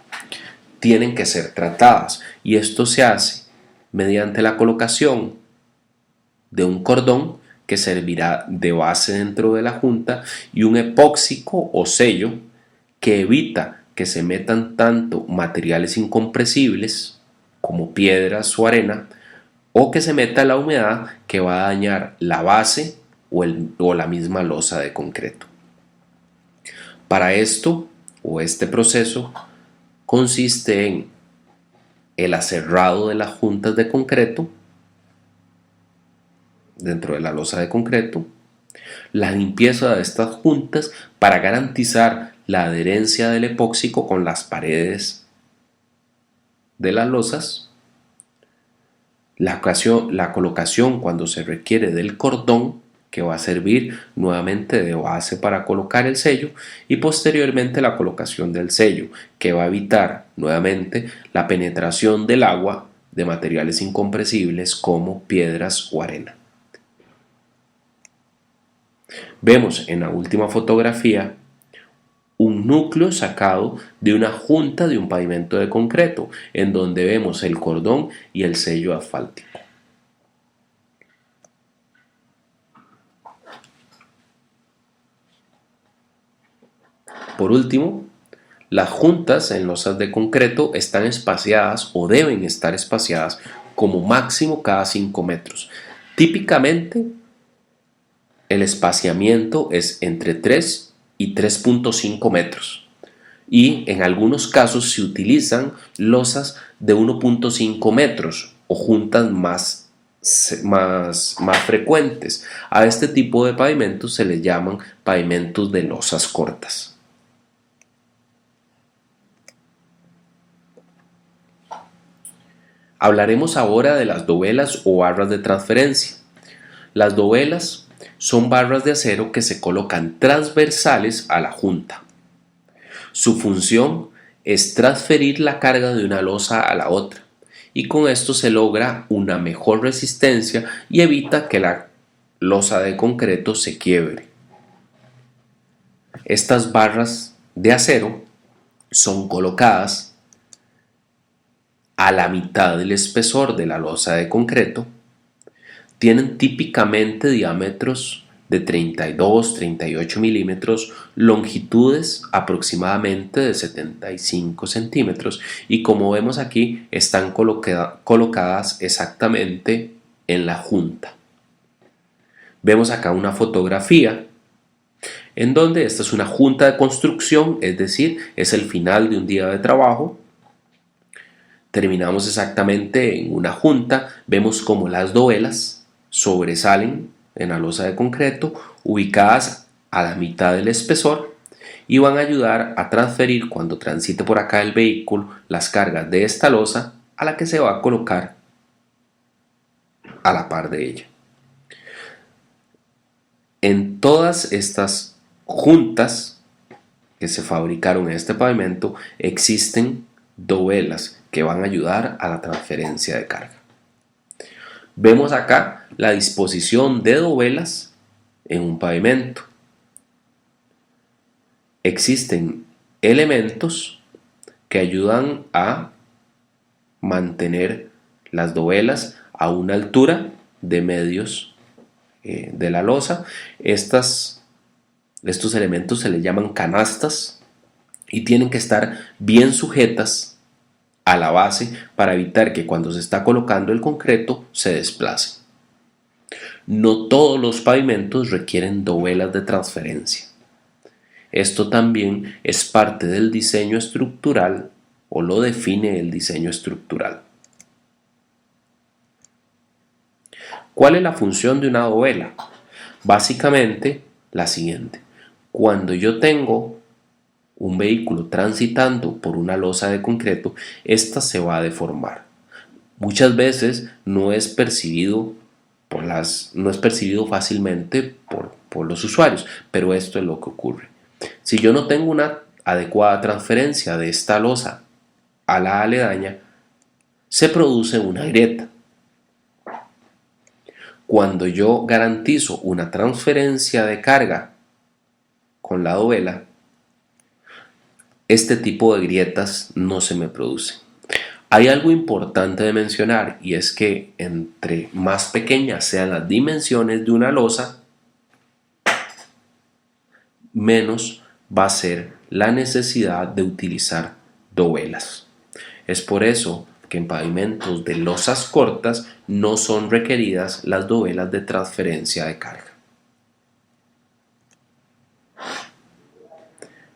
tienen que ser tratadas y esto se hace mediante la colocación de un cordón que servirá de base dentro de la junta y un epóxico o sello que evita que se metan tanto materiales incompresibles como piedras o arena o que se meta la humedad que va a dañar la base o la misma losa de concreto. Para esto o este proceso consiste en el aserrado de las juntas de concreto dentro de la losa de concreto, la limpieza de estas juntas para garantizar la adherencia del epóxico con las paredes de las losas, la colocación cuando se requiere del cordón que va a servir nuevamente de base para colocar el sello y posteriormente la colocación del sello que va a evitar nuevamente la penetración del agua de materiales incompresibles como piedras o arena. Vemos en la última fotografía un núcleo sacado de una junta de un pavimento de concreto, en donde vemos el cordón y el sello asfáltico. Por último, las juntas en losas de concreto están espaciadas o deben estar espaciadas como máximo cada 5 metros. Típicamente, el espaciamiento es entre 3 y 3.5 metros y en algunos casos se utilizan losas de 1.5 metros o juntas más frecuentes. A este tipo de pavimentos se les llaman pavimentos de losas cortas. Hablaremos ahora de las dovelas o barras de transferencia. Las dovelas son barras de acero que se colocan transversales a la junta. Su función es transferir la carga de una losa a la otra y con esto se logra una mejor resistencia y evita que la losa de concreto se quiebre. Estas barras de acero son colocadas a la mitad del espesor de la losa de concreto. Tienen típicamente diámetros de 32-38 milímetros, longitudes aproximadamente de 75 centímetros y como vemos aquí están colocadas exactamente en la junta. Vemos acá una fotografía en donde esta es una junta de construcción, es decir, es el final de un día de trabajo. Terminamos exactamente en una junta, vemos como las dovelas sobresalen en la losa de concreto, ubicadas a la mitad del espesor y van a ayudar a transferir cuando transite por acá el vehículo las cargas de esta losa a la que se va a colocar a la par de ella. En todas estas juntas que se fabricaron en este pavimento existen dovelas que van a ayudar a la transferencia de carga. Vemos acá la disposición de dovelas en un pavimento. Existen elementos que ayudan a mantener las dovelas a una altura de medios de la losa. Estos elementos se les llaman canastas y tienen que estar bien sujetas a la base para evitar que cuando se está colocando el concreto se desplace. No todos los pavimentos requieren dovelas de transferencia. Esto también es parte del diseño estructural o lo define el diseño estructural. ¿Cuál es la función de una dovela? Básicamente la siguiente. Cuando yo tengo un vehículo transitando por una losa de concreto, esta se va a deformar. Muchas veces no es percibido fácilmente por los usuarios, pero esto es lo que ocurre. Si yo no tengo una adecuada transferencia de esta losa a la aledaña, se produce una grieta. Cuando yo garantizo una transferencia de carga con la dovela, este tipo de grietas no se me producen. Hay algo importante de mencionar y es que entre más pequeñas sean las dimensiones de una losa, menos va a ser la necesidad de utilizar dovelas. Es por eso que en pavimentos de losas cortas no son requeridas las dovelas de transferencia de carga.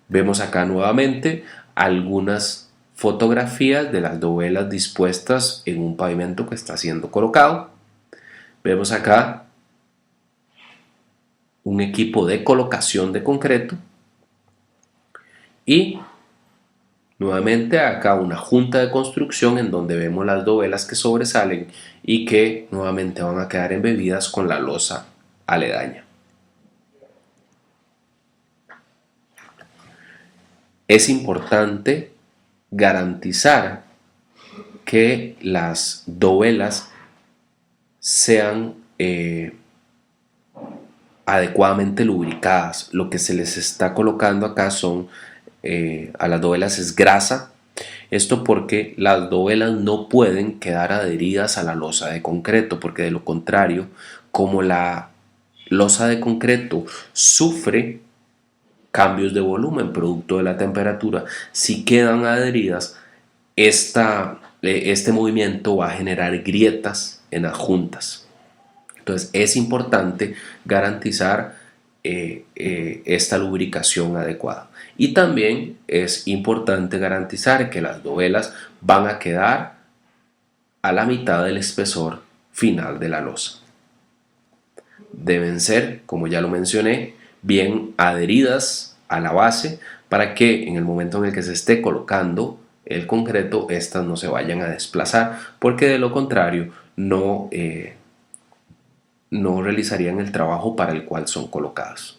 Vemos acá nuevamente algunas fotografías de las dovelas dispuestas en un pavimento que está siendo colocado. Vemos acá un equipo de colocación de concreto y nuevamente acá una junta de construcción en donde vemos las dovelas que sobresalen y que nuevamente van a quedar embebidas con la losa aledaña. Es importante garantizar que las dovelas sean adecuadamente lubricadas. Lo que se les está colocando acá a las dovelas es grasa. Esto porque las dovelas no pueden quedar adheridas a la losa de concreto, porque de lo contrario, como la losa de concreto sufre cambios de volumen producto de la temperatura, si quedan adheridas, este movimiento va a generar grietas en las juntas. Entonces es importante garantizar esta lubricación adecuada. Y también es importante garantizar que las dovelas van a quedar a la mitad del espesor final de la losa. Deben ser, como ya lo mencioné, bien adheridas a la base para que en el momento en el que se esté colocando el concreto, estas no se vayan a desplazar, porque de lo contrario no realizarían el trabajo para el cual son colocadas.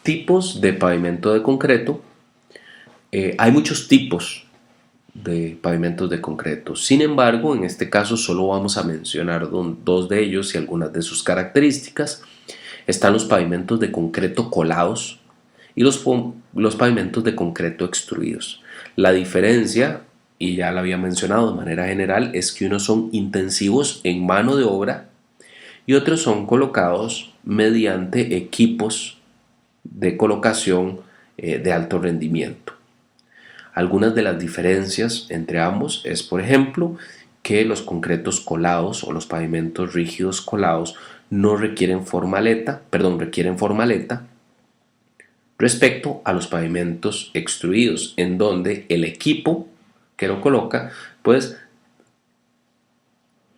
Tipos de pavimento de concreto. Hay muchos tipos de pavimentos de concreto. Sin embargo, en este caso solo vamos a mencionar dos de ellos y algunas de sus características. Están los pavimentos de concreto colados y los pavimentos de concreto extruidos. La diferencia, y ya la había mencionado de manera general, es que unos son intensivos en mano de obra y otros son colocados mediante equipos de colocación de alto rendimiento. Algunas de las diferencias entre ambos es, por ejemplo, que los concretos colados o los pavimentos rígidos colados no requieren formaleta respecto a los pavimentos extruidos, en donde el equipo que lo coloca pues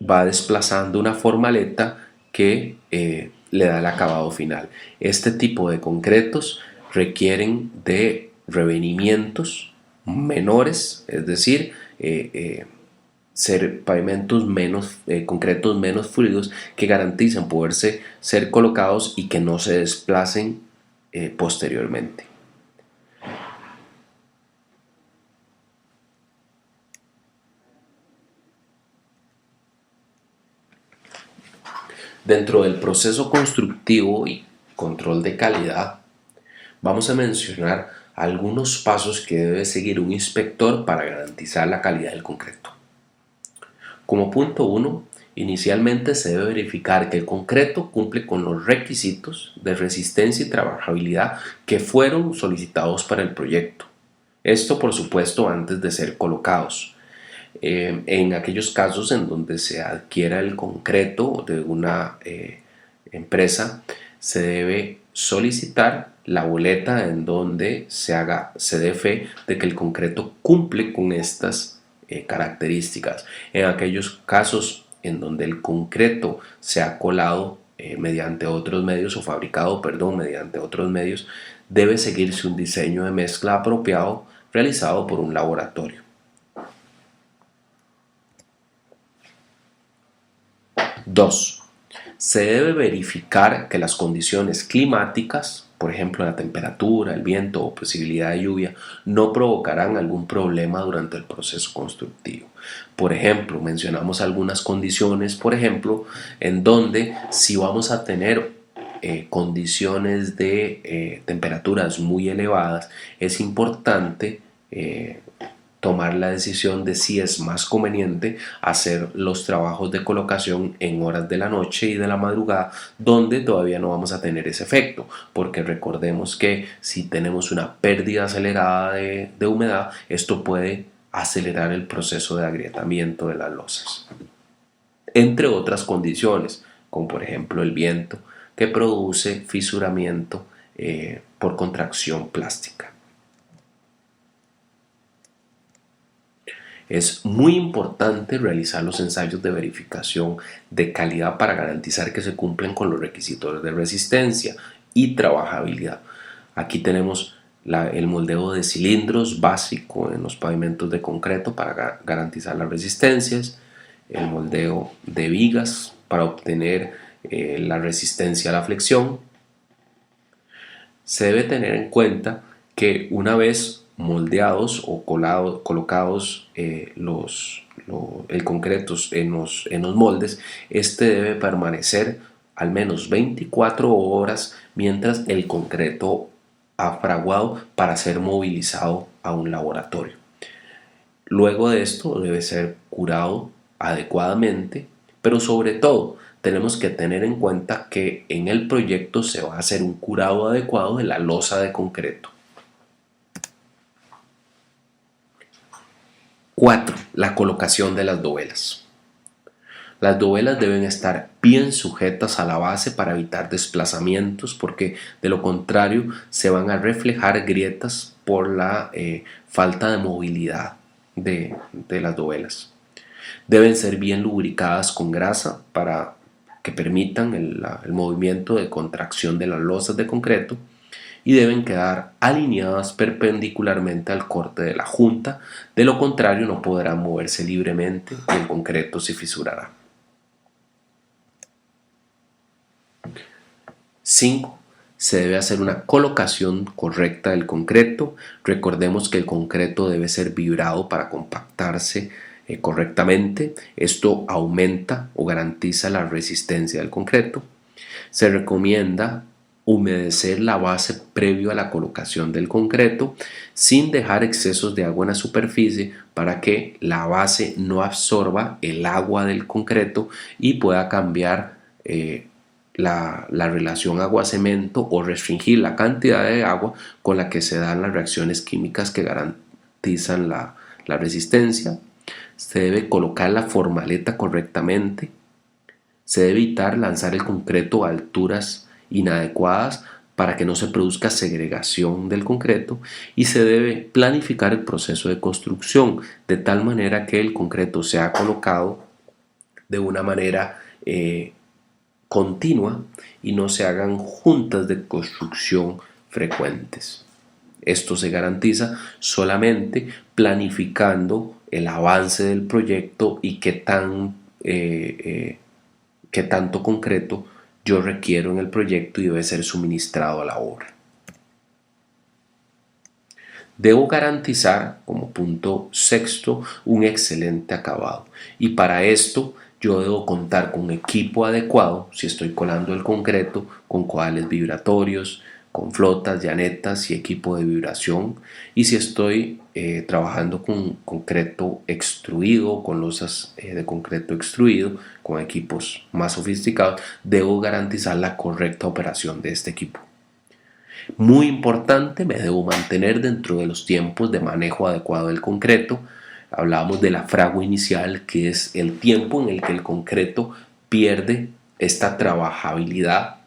va desplazando una formaleta que le da el acabado final. Este tipo de concretos requieren de revenimientos menores, es decir, ser pavimentos menos concretos, menos fluidos, que garantizan poderse ser colocados y que no se desplacen posteriormente. Dentro del proceso constructivo y control de calidad, vamos a mencionar algunos pasos que debe seguir un inspector para garantizar la calidad del concreto. Como punto 1, inicialmente se debe verificar que el concreto cumple con los requisitos de resistencia y trabajabilidad que fueron solicitados para el proyecto. Esto, por supuesto, antes de ser colocados. En aquellos casos en donde se adquiera el concreto de una empresa, se debe solicitar la boleta en donde se dé fe de que el concreto cumple con estas características. En aquellos casos en donde el concreto se ha colado mediante otros medios o fabricado, mediante otros medios, debe seguirse un diseño de mezcla apropiado realizado por un laboratorio. 2. Se debe verificar que las condiciones climáticas, por ejemplo la temperatura, el viento o posibilidad de lluvia, no provocarán algún problema durante el proceso constructivo. Por ejemplo, mencionamos algunas condiciones, por ejemplo, en donde si vamos a tener condiciones de temperaturas muy elevadas, es importante tomar la decisión de si es más conveniente hacer los trabajos de colocación en horas de la noche y de la madrugada, donde todavía no vamos a tener ese efecto, porque recordemos que si tenemos una pérdida acelerada de humedad, esto puede acelerar el proceso de agrietamiento de las losas, entre otras condiciones, como por ejemplo el viento, que produce fisuramiento por contracción plástica. Es muy importante realizar los ensayos de verificación de calidad para garantizar que se cumplen con los requisitos de resistencia y trabajabilidad. Aquí tenemos el moldeo de cilindros básico en los pavimentos de concreto para garantizar las resistencias, el moldeo de vigas para obtener la resistencia a la flexión. Se debe tener en cuenta que una vez moldeados o colocados el concreto en los moldes, este debe permanecer al menos 24 horas mientras el concreto ha fraguado para ser movilizado a un laboratorio. Luego de esto debe ser curado adecuadamente, pero sobre todo tenemos que tener en cuenta que en el proyecto se va a hacer un curado adecuado de la losa de concreto. 4. La colocación de las dovelas. Las dovelas deben estar bien sujetas a la base para evitar desplazamientos, porque de lo contrario se van a reflejar grietas por la falta de movilidad de las dovelas. Deben ser bien lubricadas con grasa para que permitan el movimiento de contracción de las losas de concreto, y deben quedar alineadas perpendicularmente al corte de la junta, de lo contrario no podrán moverse libremente y el concreto se fisurará. 5. Se debe hacer una colocación correcta del concreto. Recordemos que el concreto debe ser vibrado para compactarse correctamente. Esto aumenta o garantiza la resistencia del concreto. Se recomienda humedecer la base previo a la colocación del concreto sin dejar excesos de agua en la superficie para que la base no absorba el agua del concreto y pueda cambiar la relación agua-cemento o restringir la cantidad de agua con la que se dan las reacciones químicas que garantizan la resistencia. Se debe colocar la formaleta correctamente. Se debe evitar lanzar el concreto a alturas inadecuadas para que no se produzca segregación del concreto, y se debe planificar el proceso de construcción de tal manera que el concreto sea colocado de una manera continua y no se hagan juntas de construcción frecuentes. Esto se garantiza solamente planificando el avance del proyecto y qué tanto concreto yo requiero en el proyecto y debe ser suministrado a la obra. Debo garantizar, como punto sexto, un excelente acabado. Y para esto yo debo contar con equipo adecuado, si estoy colando el concreto, con coales vibratorios, con flotas, llanetas y equipo de vibración. Y si estoy trabajando con concreto extruido, con losas de concreto extruido, con equipos más sofisticados, debo garantizar la correcta operación de este equipo. Muy importante, me debo mantener dentro de los tiempos de manejo adecuado del concreto. Hablábamos de la fragua inicial, que es el tiempo en el que el concreto pierde esta trabajabilidad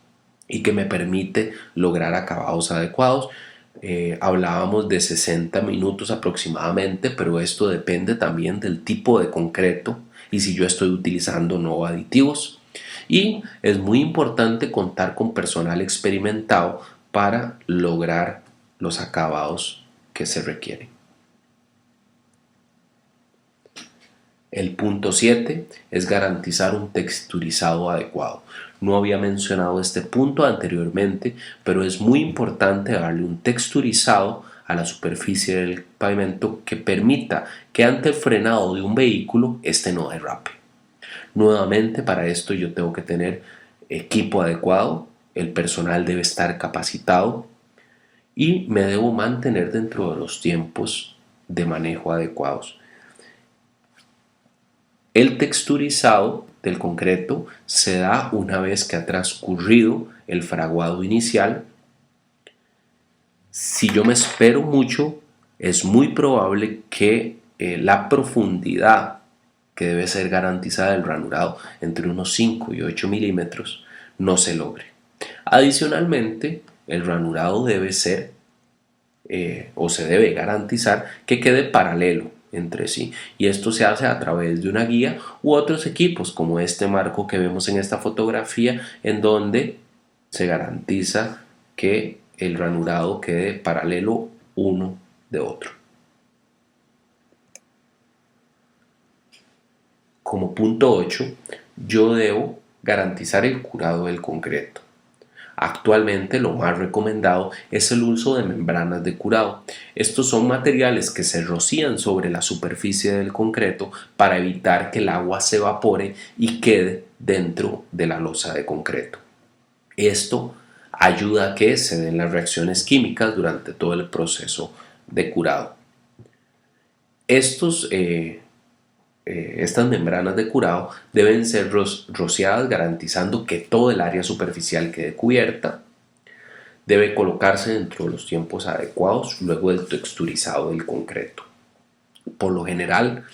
y que me permite lograr acabados adecuados. Hablábamos de 60 minutos aproximadamente, pero esto depende también del tipo de concreto y si yo estoy utilizando no aditivos. Y es muy importante contar con personal experimentado para lograr los acabados que se requieren. El punto 7 es garantizar un texturizado adecuado. No había mencionado este punto anteriormente, pero es muy importante darle un texturizado a la superficie del pavimento que permita que ante el frenado de un vehículo este no derrape. Nuevamente, para esto yo tengo que tener equipo adecuado, el personal debe estar capacitado y me debo mantener dentro de los tiempos de manejo adecuados. El texturizado del concreto se da una vez que ha transcurrido el fraguado inicial. Si yo me espero mucho, es muy probable que la profundidad que debe ser garantizada del ranurado entre unos 5 y 8 milímetros no se logre. Adicionalmente, el ranurado debe ser o se debe garantizar que quede paralelo entre sí, y esto se hace a través de una guía u otros equipos como este marco que vemos en esta fotografía, en donde se garantiza que el ranurado quede paralelo uno de otro. Como punto 8, yo debo garantizar el curado del concreto. Actualmente lo más recomendado es el uso de membranas de curado. Estos son materiales que se rocían sobre la superficie del concreto para evitar que el agua se evapore y quede dentro de la losa de concreto. Esto ayuda a que se den las reacciones químicas durante todo el proceso de curado. Estas membranas de curado deben ser rociadas garantizando que todo el área superficial quede cubierta. Debe colocarse dentro de los tiempos adecuados luego del texturizado del concreto. Por lo general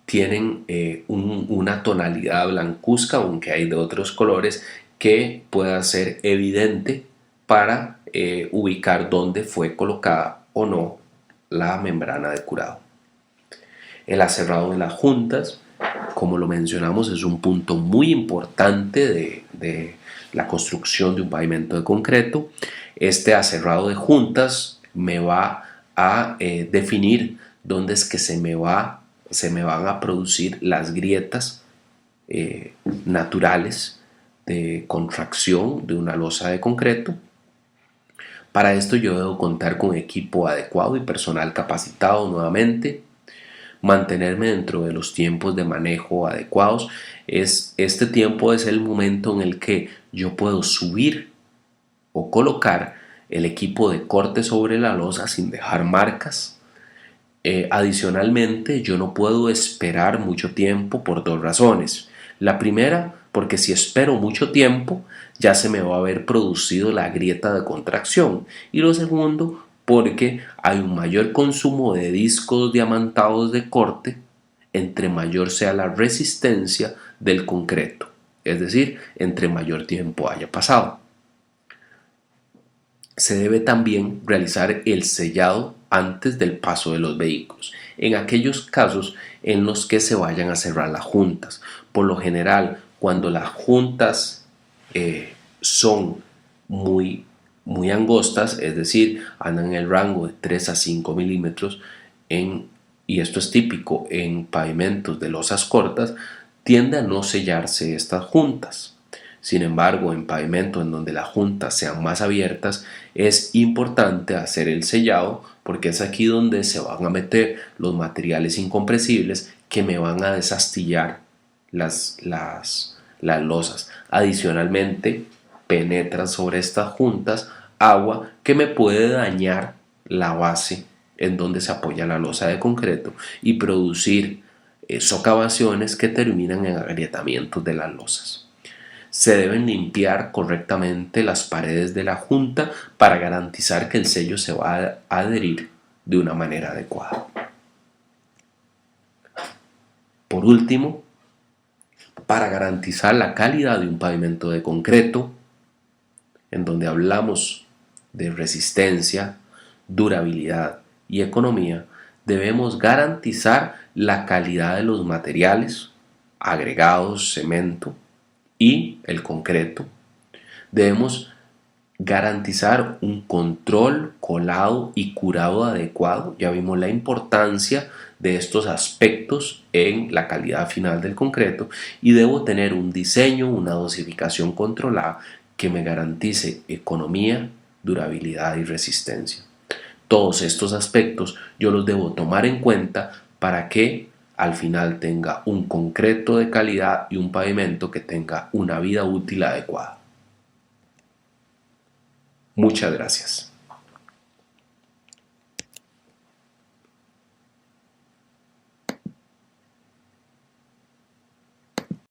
tienen una tonalidad blancuzca, aunque hay de otros colores, que pueda ser evidente para ubicar dónde fue colocada o no la membrana de curado. El aserrado de las juntas, como lo mencionamos, es un punto muy importante de la construcción de un pavimento de concreto. Este aserrado de juntas me va a definir dónde es que se me van a producir las grietas naturales de contracción de una losa de concreto. Para esto yo debo contar con equipo adecuado y personal capacitado nuevamente. Mantenerme dentro de los tiempos de manejo adecuados. Este tiempo es el momento en el que yo puedo subir o colocar el equipo de corte sobre la losa sin dejar marcas. Adicionalmente, yo no puedo esperar mucho tiempo por dos razones. La primera, porque si espero mucho tiempo, ya se me va a haber producido la grieta de contracción. Y lo segundo, porque hay un mayor consumo de discos diamantados de corte entre mayor sea la resistencia del concreto, es decir, entre mayor tiempo haya pasado. Se debe también realizar el sellado antes del paso de los vehículos, en aquellos casos en los que se vayan a cerrar las juntas. Por lo general, cuando las juntas son muy muy angostas, es decir, andan en el rango de 3 a 5 milímetros, y esto es típico en pavimentos de losas cortas, tiende a no sellarse estas juntas. Sin embargo, en pavimentos en donde las juntas sean más abiertas, es importante hacer el sellado porque es aquí donde se van a meter los materiales incompresibles que me van a desastillar las losas. Adicionalmente, penetra sobre estas juntas agua que me puede dañar la base en donde se apoya la losa de concreto y producir socavaciones que terminan en agrietamientos de las losas. Se deben limpiar correctamente las paredes de la junta para garantizar que el sello se va a adherir de una manera adecuada. Por último, para garantizar la calidad de un pavimento de concreto, en donde hablamos de resistencia, durabilidad y economía, debemos garantizar la calidad de los materiales, agregados, cemento y el concreto. Debemos garantizar un control, colado y curado adecuado. Ya vimos la importancia de estos aspectos en la calidad final del concreto, y debo tener un diseño, una dosificación controlada que me garantice economía, durabilidad y resistencia. Todos estos aspectos yo los debo tomar en cuenta para que al final tenga un concreto de calidad y un pavimento que tenga una vida útil adecuada. Muchas gracias.